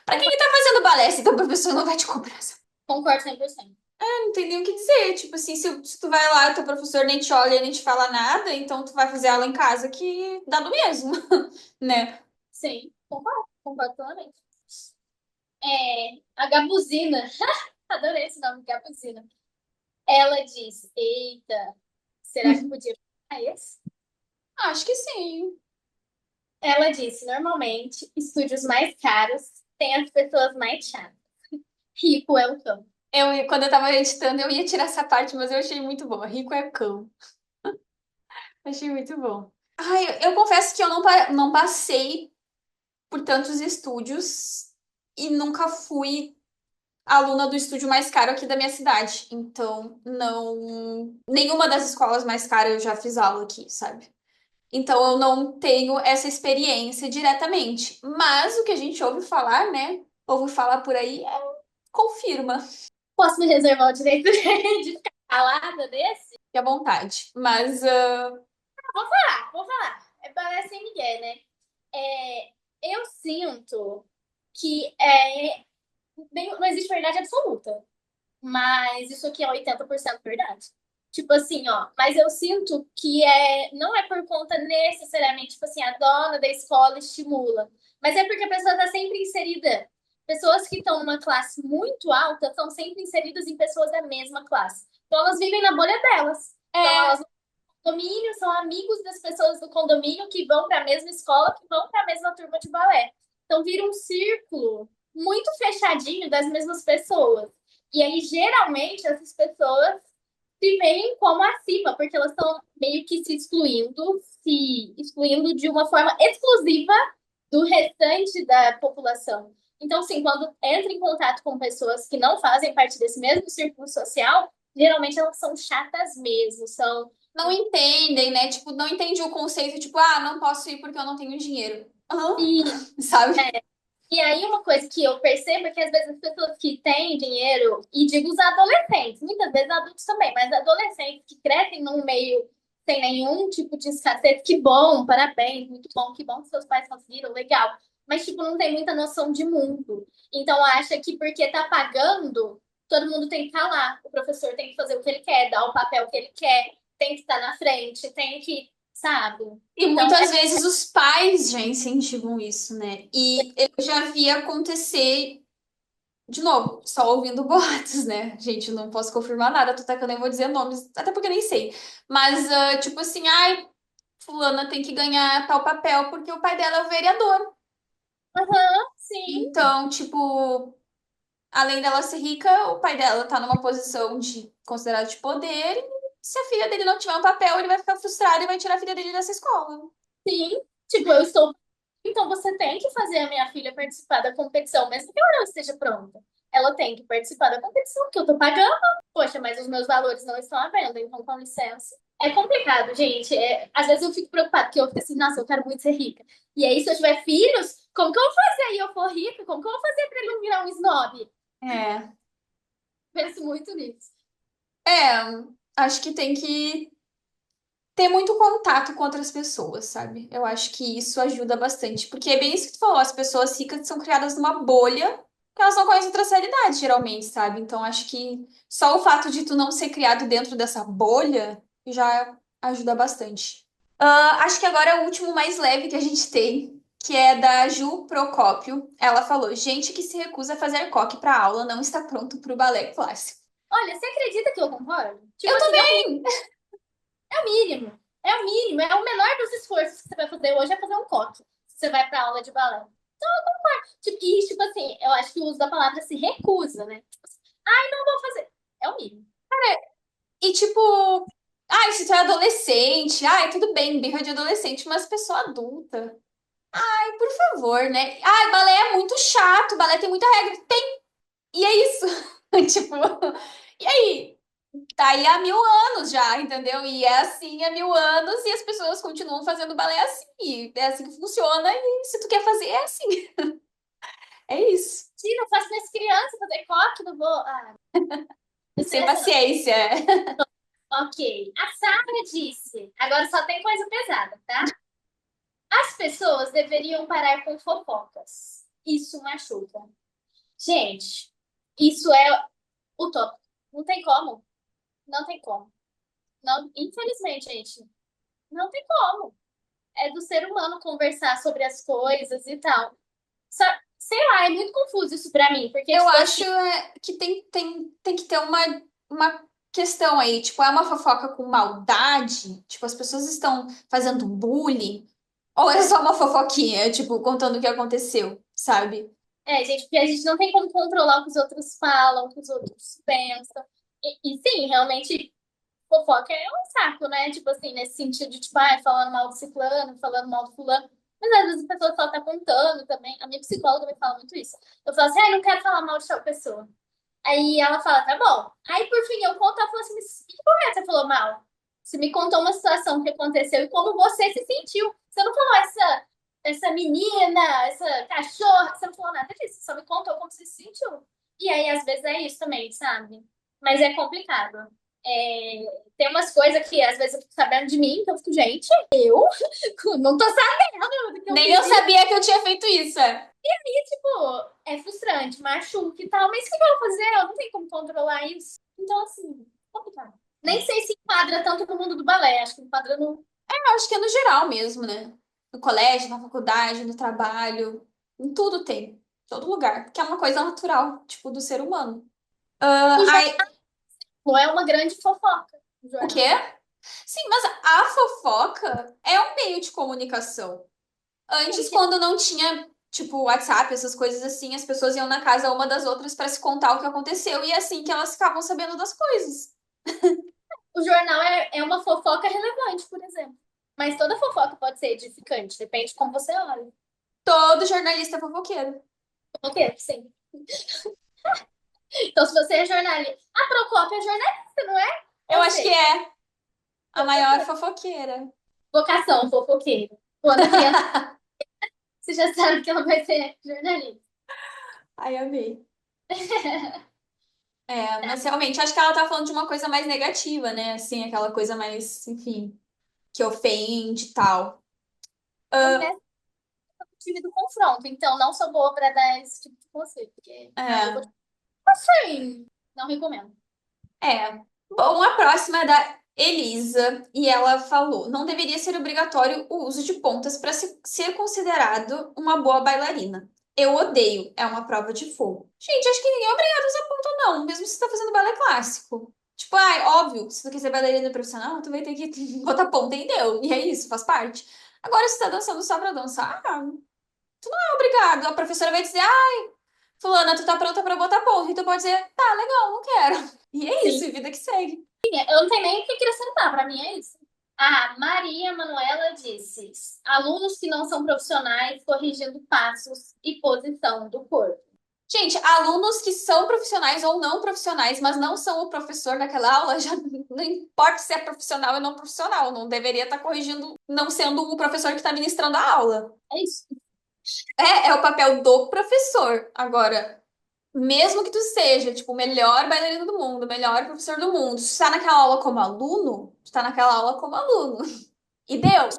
Pra quem que tá fazendo balé se teu professor não vai te cobrar? Concordo 100%. Não tem nem o que dizer. Tipo assim, se tu vai lá, teu professor nem te olha, nem te fala nada, então tu vai fazer aula em casa que dá no mesmo, né? Sim, concordo plenamente. A Gabuzina, adorei esse nome, Gabuzina. Ela diz: Eita, será que podia falar esse? Acho que sim. Ela disse: Normalmente, estúdios mais caros têm as pessoas mais chatas. Rico é o cão. Quando eu tava editando, eu ia tirar essa parte, mas eu achei muito boa. Rico é cão. Achei muito bom. Ai, eu confesso que eu não passei por tantos estúdios e nunca fui aluna do estúdio mais caro aqui da minha cidade. Então, não. Nenhuma das escolas mais caras eu já fiz aula aqui, sabe? Então, eu não tenho essa experiência diretamente. Mas o que a gente ouve falar, né? Ouve falar por aí, confirma. Posso me reservar o direito de ficar calada desse? Fique à vontade. Mas, Vou falar. Parece sem Miguel, né? É, eu sinto que não existe verdade absoluta. Mas isso aqui é 80% verdade. Tipo assim, ó, mas eu sinto que não é por conta necessariamente, tipo assim, a dona da escola estimula, mas é porque a pessoa está sempre inserida. Pessoas que estão numa classe muito alta estão sempre inseridas em pessoas da mesma classe. Então elas vivem na bolha delas. Então elas é. não condomínio, são amigos das pessoas do condomínio que vão para a mesma escola, que vão para a mesma turma de balé. Então vira um círculo muito fechadinho das mesmas pessoas. E aí, geralmente, essas pessoas se veem como acima, porque elas estão meio que se excluindo de uma forma exclusiva do restante da população. Então, assim, quando entra em contato com pessoas que não fazem parte desse mesmo círculo social, geralmente elas são chatas mesmo, são. Não entendem, né? Tipo, não entende o conceito, tipo, não posso ir porque eu não tenho dinheiro. Aham, E, sabe? e aí, uma coisa que eu percebo é que às vezes as pessoas que têm dinheiro, e digo os adolescentes, muitas vezes adultos também, mas adolescentes que crescem num meio sem nenhum tipo de escassez, que bom, parabéns, muito bom, que bom que seus pais conseguiram, legal. Mas, tipo, não tem muita noção de mundo. Então, acha que porque tá pagando, todo mundo tem que estar lá. O professor tem que fazer o que ele quer, dar o papel que ele quer, tem que estar na frente, tem que, sabe? E Então, muitas vezes os pais já incentivam isso, né? E eu já vi acontecer, de novo, só ouvindo boatos, né? Gente, eu não posso confirmar nada, tô tacando, eu vou dizer nomes, até porque eu nem sei. Mas, tipo assim, ai, fulana tem que ganhar tal papel porque o pai dela é o vereador. sim, Então, tipo, além dela ser rica, o pai dela tá numa posição de considerado de poder, e se a filha dele não tiver um papel, ele vai ficar frustrado e vai tirar a filha dele dessa escola. sim. Tipo, eu estou. Então você tem que fazer a minha filha participar da competição, mesmo que ela não esteja pronta. Ela tem que participar da competição, que eu tô pagando. Poxa, mas os meus valores não estão à venda, então com licença. É complicado, gente. Às vezes eu fico preocupada, porque eu fico assim, nossa, eu quero muito ser rica. E aí, se eu tiver filhos, como que eu vou fazer e eu for rica? Como que eu vou fazer pra ele não virar um snob? É, Penso muito nisso. é, acho que tem que ter muito contato com outras pessoas, sabe? Eu acho que isso ajuda bastante, porque é bem isso que tu falou, as pessoas ricas são criadas numa bolha que elas não conhecem outras realidades, geralmente, sabe? Então acho que só o fato de tu não ser criado dentro dessa bolha já ajuda bastante. Acho que agora é o último mais leve que a gente tem, que é da Ju Procópio. Ela falou: gente que se recusa a fazer coque para aula não está pronto para o balé clássico. Olha, você acredita que eu concordo? Tipo Eu assim, também! é o mínimo. É o mínimo. É o menor dos esforços que você vai fazer hoje é fazer um coque. Se você vai pra aula de balé. Tipo, e, tipo assim, eu acho que o uso da palavra se recusa, né? Tipo assim, ai, não vou fazer. É o mínimo. E tipo, ai, se tu é adolescente, ai, tudo bem, birra de adolescente, mas pessoa adulta. Ai, por favor, né? Ai, balé é muito chato, balé tem muita regra. Tem, e é isso. Tipo, e aí? Tá aí há 1000 anos já, entendeu? E é assim há 1000 anos e as pessoas continuam fazendo balé assim. E é assim que funciona. E se tu quer fazer, é assim. É isso. Se não faço minhas crianças fazer coque, não vou. Ah, Sem estressa não. paciência. Ok. A Sara disse. Agora só tem coisa pesada, tá? As pessoas deveriam parar com fofocas. Isso machuca. Gente, isso é utópico. Não tem como. Não tem como. Não, infelizmente, gente, não tem como. É do ser humano conversar sobre as coisas e tal. Só, sei lá, é muito confuso isso pra mim, porque, Eu tipo acho assim, que tem que ter uma questão aí. Tipo, é uma fofoca com maldade? Tipo, as pessoas estão fazendo bullying? Ou é só uma fofoquinha, tipo, contando o que aconteceu, sabe? gente, porque a gente não tem como controlar o que os outros falam, o que os outros pensam. E sim, realmente, fofoca é um saco, né? Tipo assim, nesse sentido de, tipo, falando mal do ciclano, falando mal do fulano. Mas às vezes a pessoa só tá contando também. A minha psicóloga me fala muito isso. Eu falo assim, não quero falar mal de tal pessoa. Aí ela fala, tá bom. Aí por fim eu conto, ela falou assim, mas que porra é essa? Você falou mal? Você me contou uma situação que aconteceu e como você se sentiu. Você não falou essa menina, essa cachorra, você não falou nada disso. Você só me contou como você se sentiu. E aí às vezes é isso também, sabe? Mas é complicado. Tem umas coisas que às vezes eu fico sabendo de mim, que eu fico, gente, eu não tô sabendo do que eu Nem fiz eu isso. sabia que eu tinha feito isso. É. E, tipo, é frustrante, machuca e tal, mas o que eu vou fazer? Eu não tenho como controlar isso. Então, assim, complicado. Nem sei se enquadra tanto no mundo do balé, acho que enquadra no. Eu acho que é no geral mesmo, né? No colégio, na faculdade, no trabalho, em tudo tem. Em todo lugar. Porque é uma coisa natural, tipo, do ser humano. No Ai, jornal é uma grande fofoca. No o jornal. quê? Sim, mas a fofoca é um meio de comunicação. Antes, Gente, quando não tinha, tipo, WhatsApp, essas coisas assim, as pessoas iam na casa uma das outras para se contar o que aconteceu e é assim que elas ficavam sabendo das coisas. o jornal é uma fofoca relevante, por exemplo. Mas toda fofoca pode ser edificante, depende de como você olha. Todo jornalista é fofoqueiro. Ok, sim. Então, se você é jornalista. A Procópia é jornalista, não é? Eu Ou acho que seja, é a com maior certeza. fofoqueira. Vocação, fofoqueiro. Quando criança, você já sabe que ela vai ser jornalista. Ai, amei. É, mas realmente, acho que ela tá falando de uma coisa mais negativa, né? Assim, aquela coisa mais, enfim, que ofende e tal. Ah, Honesta, eu tive do confronto, então não sou boa pra dar esse tipo de conselho, porque aí eu vou é, te assim, não recomendo. é. Bom, a próxima é da Elisa, e ela falou: não deveria ser obrigatório o uso de pontas para ser considerado uma boa bailarina. Eu odeio, é uma prova de fogo. Gente, acho que ninguém é obrigado a usar ponta, não, mesmo se você tá fazendo balé clássico. Tipo, ai, óbvio, se tu quer ser bailarina profissional, tu vai ter que botar ponta e deu. E é isso, faz parte. Agora, se tu tá dançando só pra dançar, não é obrigado. A professora vai dizer, fulana, tu tá pronta pra botar ponto. E tu pode dizer, tá, legal, não quero. E é isso, Sim, e vida que segue. eu não tenho nem o que acrescentar, pra mim é isso. A Maria Manuela disse: alunos que não são profissionais corrigindo passos e posição do corpo. Gente, alunos que são profissionais ou não profissionais, mas não são o professor naquela aula, já não importa se é profissional ou não profissional, não deveria estar corrigindo, não sendo o professor que está ministrando a aula. É isso. É o papel do professor. Agora, mesmo que tu seja, tipo, o melhor bailarino do mundo, o melhor professor do mundo, se tu tá naquela aula como aluno, tu tá naquela aula como aluno. E deu.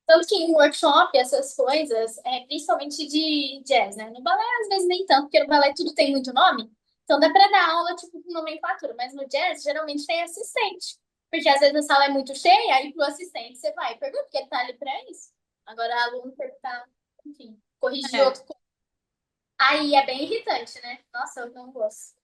Tanto que em workshop, essas coisas, principalmente de jazz, né? No balé, às vezes nem tanto, porque no balé tudo tem muito nome. Então dá pra dar aula, tipo, com nomenclatura. Mas no jazz, geralmente tem assistente. Porque às vezes a sala é muito cheia, aí pro assistente você vai e pergunta, porque ele tá ali pra isso. Agora, aluno perguntar, enfim, corrigir É. outro. Aí é bem irritante, né? Nossa, eu não gosto.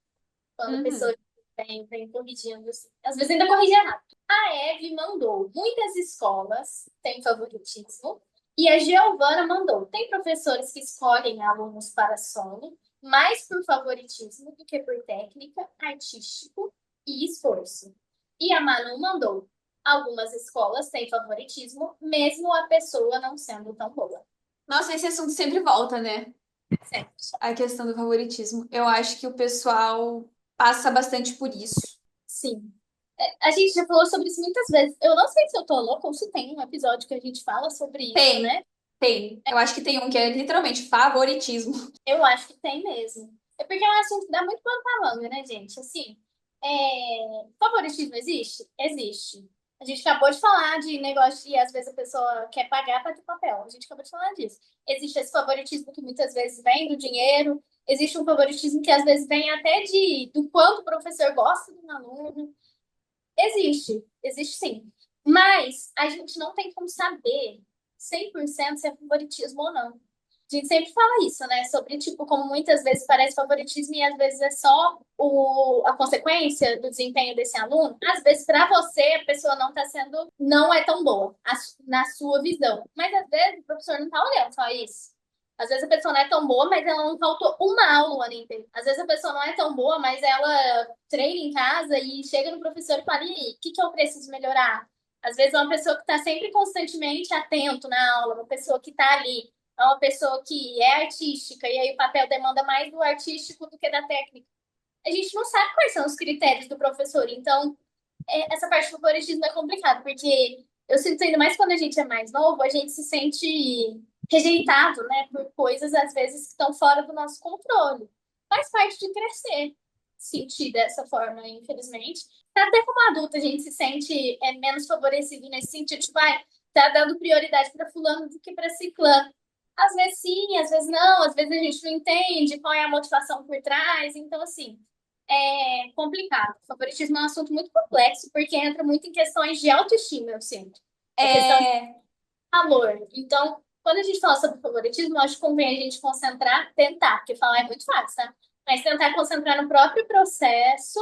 Quando a pessoa Uhum. vem corrigindo, assim. Às vezes ainda corrige errado. A Eve mandou: muitas escolas têm favoritismo. E a Giovana mandou: tem professores que escolhem alunos para solo, mais por favoritismo do que por técnica, artístico e esforço. E a Manu mandou: algumas escolas têm favoritismo, mesmo a pessoa não sendo tão boa. Nossa, esse assunto sempre volta, né? Certo. A questão do favoritismo. Eu acho que o pessoal passa bastante por isso. Sim. A gente já falou sobre isso muitas vezes. Eu não sei se eu tô louca ou se tem um episódio que a gente fala sobre isso, Tem, né? tem. Eu acho que tem um que é literalmente favoritismo. Eu acho que tem mesmo. É porque é um assunto que dá muito pano pra manga, né, gente? Assim, favoritismo existe? Existe. A gente acabou de falar de negócio de, às vezes, a pessoa quer pagar para ter papel. A gente acabou de falar disso. Existe esse favoritismo que muitas vezes vem do dinheiro. Existe um favoritismo que às vezes vem até do quanto o professor gosta do aluno. Existe sim. Mas a gente não tem como saber 100% se é favoritismo ou não. A gente sempre fala isso, né? Sobre, tipo, como muitas vezes parece favoritismo e às vezes é só a consequência do desempenho desse aluno. Às vezes, para você, a pessoa não está sendo, não é tão boa na sua visão. Mas às vezes o professor não está olhando só isso. Às vezes a pessoa não é tão boa, mas ela não faltou uma aula o ano inteiro. Às vezes a pessoa não é tão boa, mas ela treina em casa e chega no professor e fala: e aí, o que que eu preciso melhorar? Às vezes é uma pessoa que está sempre constantemente atento na aula, uma pessoa que está ali, é uma pessoa que é artística, e aí o papel demanda mais do artístico do que da técnica. A gente não sabe quais são os critérios do professor, então essa parte do favoritismo é complicado, porque eu sinto ainda mais quando a gente é mais novo, a gente se sente rejeitado, né, por coisas às vezes que estão fora do nosso controle. Faz parte de crescer, sentir dessa forma, infelizmente. Até como adulta a gente se sente menos favorecido nesse sentido, tipo, vai, tá dando prioridade para fulano do que para ciclano. Às vezes sim, às vezes não, às vezes a gente não entende qual é a motivação por trás, então assim, é complicado. O favoritismo é um assunto muito complexo, porque entra muito em questões de autoestima, eu sinto. É questão de É, valor. Então, quando a gente fala sobre favoritismo, eu acho que convém a gente concentrar, tentar, porque falar é muito fácil, tá? Mas tentar concentrar no próprio processo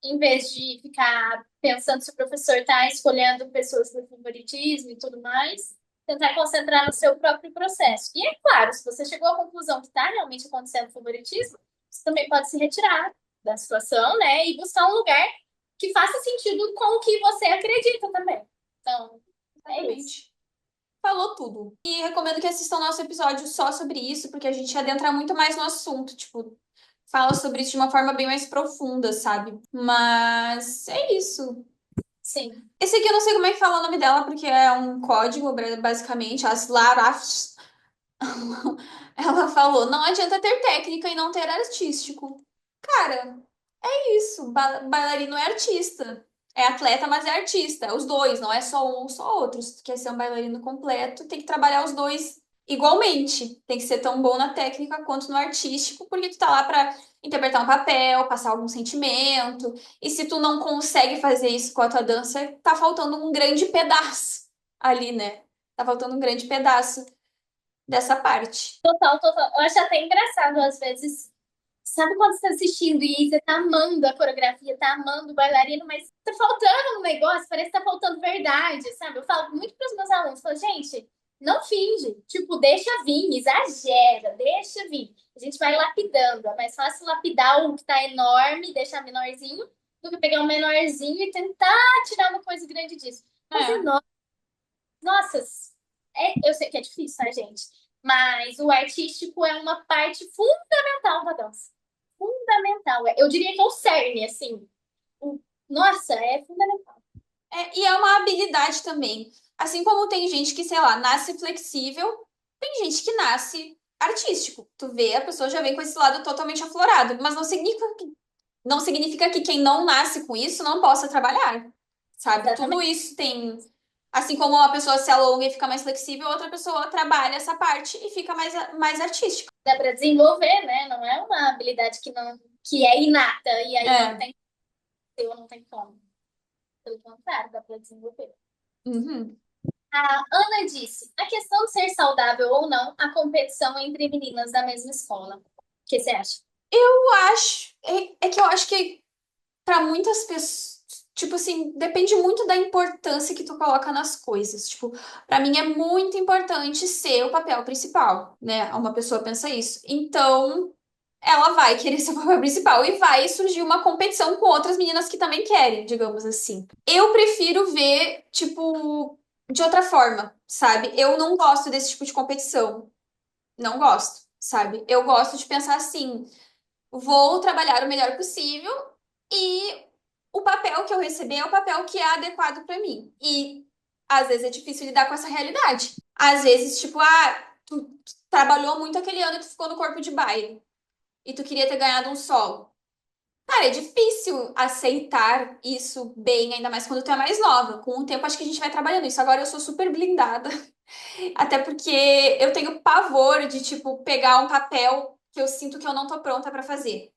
em vez de ficar pensando se o professor está escolhendo pessoas por favoritismo e tudo mais, tentar concentrar no seu próprio processo. E é claro, se você chegou à conclusão que está realmente acontecendo favoritismo, você também pode se retirar da situação, né, e buscar um lugar que faça sentido com o que você acredita também. Então, é isso. Exatamente. Falou tudo. E recomendo que assistam nosso episódio só sobre isso, porque a gente adentra muito mais no assunto, tipo, fala sobre isso de uma forma bem mais profunda, sabe? Mas é isso. Sim. Esse aqui eu não sei como é que fala o nome dela, porque é um código, basicamente. As Larafs. Ela falou: não adianta ter técnica e não ter artístico. Cara, é isso. Bailarino é artista. É atleta, mas é artista. Os dois, não é só um ou só outro. Se tu quer ser um bailarino completo, tem que trabalhar os dois igualmente. Tem que ser tão bom na técnica quanto no artístico, porque tu tá lá pra interpretar um papel, passar algum sentimento. E se tu não consegue fazer isso com a tua dança, tá faltando um grande pedaço ali, né? Tá faltando um grande pedaço dessa parte. Total, total. Eu acho até engraçado, às vezes. Sabe quando você tá assistindo e aí você tá amando a coreografia, tá amando o bailarino, mas tá faltando um negócio, parece que tá faltando verdade, sabe? Eu falo muito pros meus alunos, falo, gente, não finge, tipo, deixa vir, exagera, deixa vir. A gente vai lapidando, é mais fácil lapidar o que tá enorme, deixar menorzinho, do que pegar um menorzinho e tentar tirar uma coisa grande disso. Mas É. enorme, nossa, eu sei que é difícil, tá, gente? Mas o artístico é uma parte fundamental da dança. Fundamental. Eu diria que é o cerne, assim. O- Nossa, é fundamental. E é uma habilidade também. Assim como tem gente que, sei lá, nasce flexível, tem gente que nasce artístico. Tu vê, a pessoa já vem com esse lado totalmente aflorado, mas não significa que quem não nasce com isso não possa trabalhar, sabe? Tudo Exatamente. isso tem. Assim como uma pessoa se alonga e fica mais flexível, outra pessoa trabalha essa parte e fica mais artística. Dá para desenvolver, né? Não é uma habilidade que não que é inata e aí não É. tem eu não tem como. Pelo contrário, dá para desenvolver. Uhum. A Ana disse: a questão de ser saudável ou não, a competição entre meninas da mesma escola. O que você acha? Eu acho. É que eu acho que para muitas pessoas, tipo assim, depende muito da importância que tu coloca nas coisas. Tipo, para mim é muito importante ser o papel principal, né? Uma pessoa pensa isso. Então, ela vai querer ser o papel principal e vai surgir uma competição com outras meninas que também querem, digamos assim. Eu prefiro ver, tipo, de outra forma, sabe? Eu não gosto desse tipo de competição. Não gosto, sabe? Eu gosto de pensar assim, vou trabalhar o melhor possível e o papel que eu receber é o papel que é adequado para mim. E às vezes é difícil lidar com essa realidade. Às vezes, tipo, tu trabalhou muito aquele ano e tu ficou no corpo de baile e tu queria ter ganhado um solo. Cara, é difícil aceitar isso bem, ainda mais quando tu é mais nova. Com o tempo, acho que a gente vai trabalhando isso. Agora eu sou super blindada, até porque eu tenho pavor de, tipo, pegar um papel que eu sinto que eu não tô pronta para fazer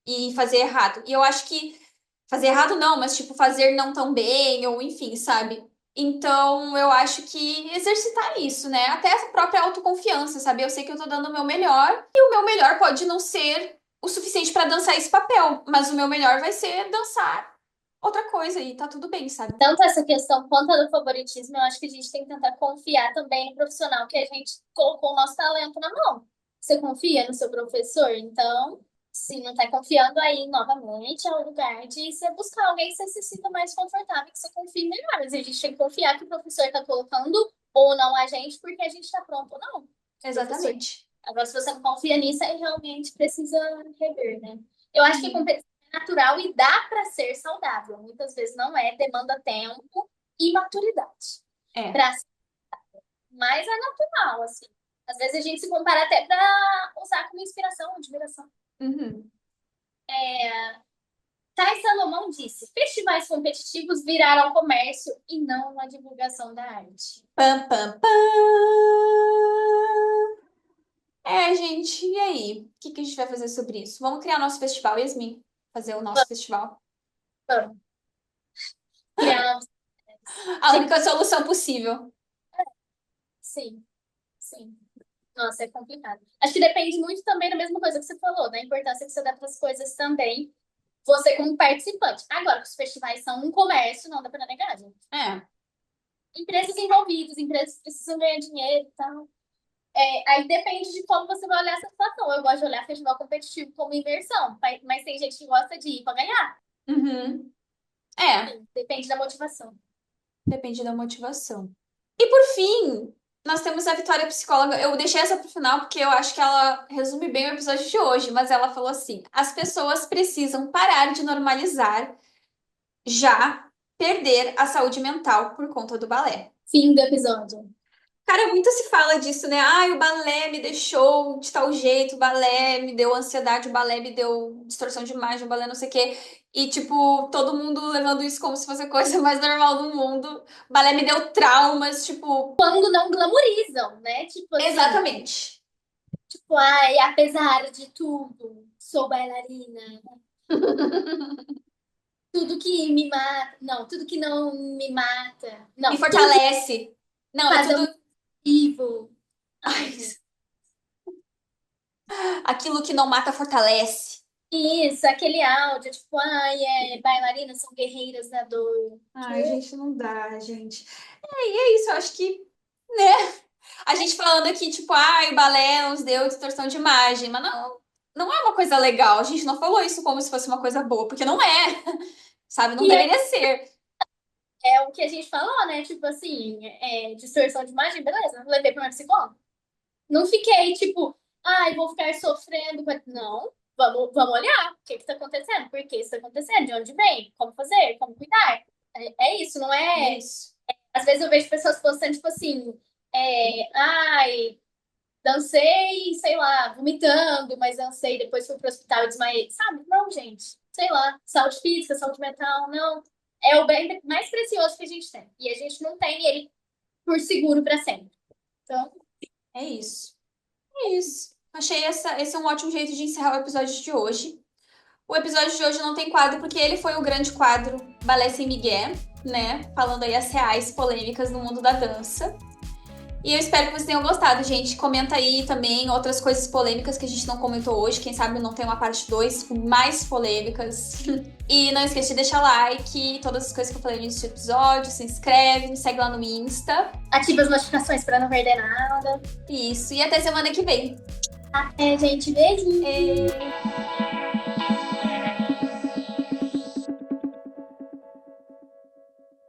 e fazer errado. E eu acho que fazer errado não, mas tipo fazer não tão bem ou enfim, sabe? Então, eu acho que exercitar isso, né? Até essa própria autoconfiança, sabe? Eu sei que eu tô dando o meu melhor e o meu melhor pode não ser o suficiente pra dançar esse papel, mas o meu melhor vai ser dançar outra coisa e tá tudo bem, sabe? Tanto essa questão quanto a do favoritismo, eu acho que a gente tem que tentar confiar também no profissional que a gente colocou o nosso talento na mão. Você confia no seu professor? Então, se não está confiando aí, novamente, é o lugar de você buscar alguém que você se sinta mais confortável, que você confie melhor. Mas a gente tem que confiar que o professor está colocando ou não a gente, porque a gente está pronto ou não. O professor. Exatamente. Agora, se você não confia nisso, aí realmente precisa rever, né? Eu acho que Sim. natural e dá para ser saudável. Muitas vezes não é, demanda tempo e maturidade. É. Pra, mas é natural, assim. Às vezes a gente se compara até para usar como inspiração, admiração. Uhum. Thais Salomão disse: festivais competitivos viraram comércio e não uma divulgação da arte. Pam, pam, pam. Gente, e aí? O que que a gente vai fazer sobre isso? Vamos criar nosso festival, Yasmin? Fazer o nosso festival. Vamos criar novos. A Gente, única solução possível. sim, sim. Nossa, é complicado. Acho que depende muito também da mesma coisa que você falou, da importância que você dá para as coisas também. você como participante. Agora, que os festivais são um comércio, não dá pra negar, gente. É. Empresas envolvidas, empresas precisam ganhar dinheiro e tal. Aí depende de como você vai olhar essa situação. Eu gosto de olhar festival competitivo como inversão, mas tem gente que gosta de ir pra ganhar. Uhum. É, Depende da motivação. depende da motivação. E por fim, nós temos a Vitória Psicóloga. Eu deixei essa pro final porque eu acho que ela resume bem o episódio de hoje, mas ela falou assim: as pessoas precisam parar de normalizar já perder a saúde mental por conta do balé. Fim do episódio. Cara, muito se fala disso, né? Ai, o balé me deixou de tal jeito, o balé me deu ansiedade, o balé me deu distorção de imagem, o balé não sei o quê. E, tipo, todo mundo levando isso como se fosse a coisa mais normal do mundo. O balé me deu traumas, tipo. Quando não glamorizam, né? Tipo assim, Exatamente. tipo, ai, apesar de tudo, sou bailarina. Tudo que me mata. Não, tudo que não me mata. Me Não, tudo que fortalece. Não, é faz eu tudo. vivo. Ai, Ai, gente. aquilo que não mata fortalece. Isso, aquele áudio, tipo, ai, bailarinas são guerreiras da dor. Ai, gente, não dá, gente. E é isso, eu acho que, né? A gente falando aqui, tipo, ai, o balé nos deu distorção de imagem, mas não, não é uma coisa legal. A gente não falou isso como se fosse uma coisa boa, porque não é, sabe? Não E deveria ser. é o que a gente falou, né? Tipo assim, distorção de imagem, beleza, levei pra uma psicóloga. Não fiquei, tipo, ai, vou ficar sofrendo. Não, vamos olhar o que que tá acontecendo, por que isso tá acontecendo, de onde vem, como fazer, como cuidar. É isso, não É é. isso. Às vezes eu vejo pessoas postando, tipo assim, ai, dancei, sei lá, vomitando, mas dancei, depois fui pro hospital e desmaiei. Sabe? Não, gente. Sei lá, saúde física, saúde mental, não. É o bem mais precioso que a gente tem. E a gente não tem ele por seguro para sempre. Então, É isso. É isso. Achei esse é um ótimo jeito de encerrar o episódio de hoje. O episódio de hoje não tem quadro porque ele foi o grande quadro Balé Sem Migué, né? Falando aí as reais polêmicas no mundo da dança. E eu espero que vocês tenham gostado, gente. Comenta aí também outras coisas polêmicas que a gente não comentou hoje. Quem sabe não tem uma parte 2 com mais polêmicas. E não esqueça de deixar like, todas as coisas que eu falei nesse episódio. Se inscreve, me segue lá no Insta. ativa as notificações para não perder nada. Isso. E até semana que vem. Gente, beijinho. E...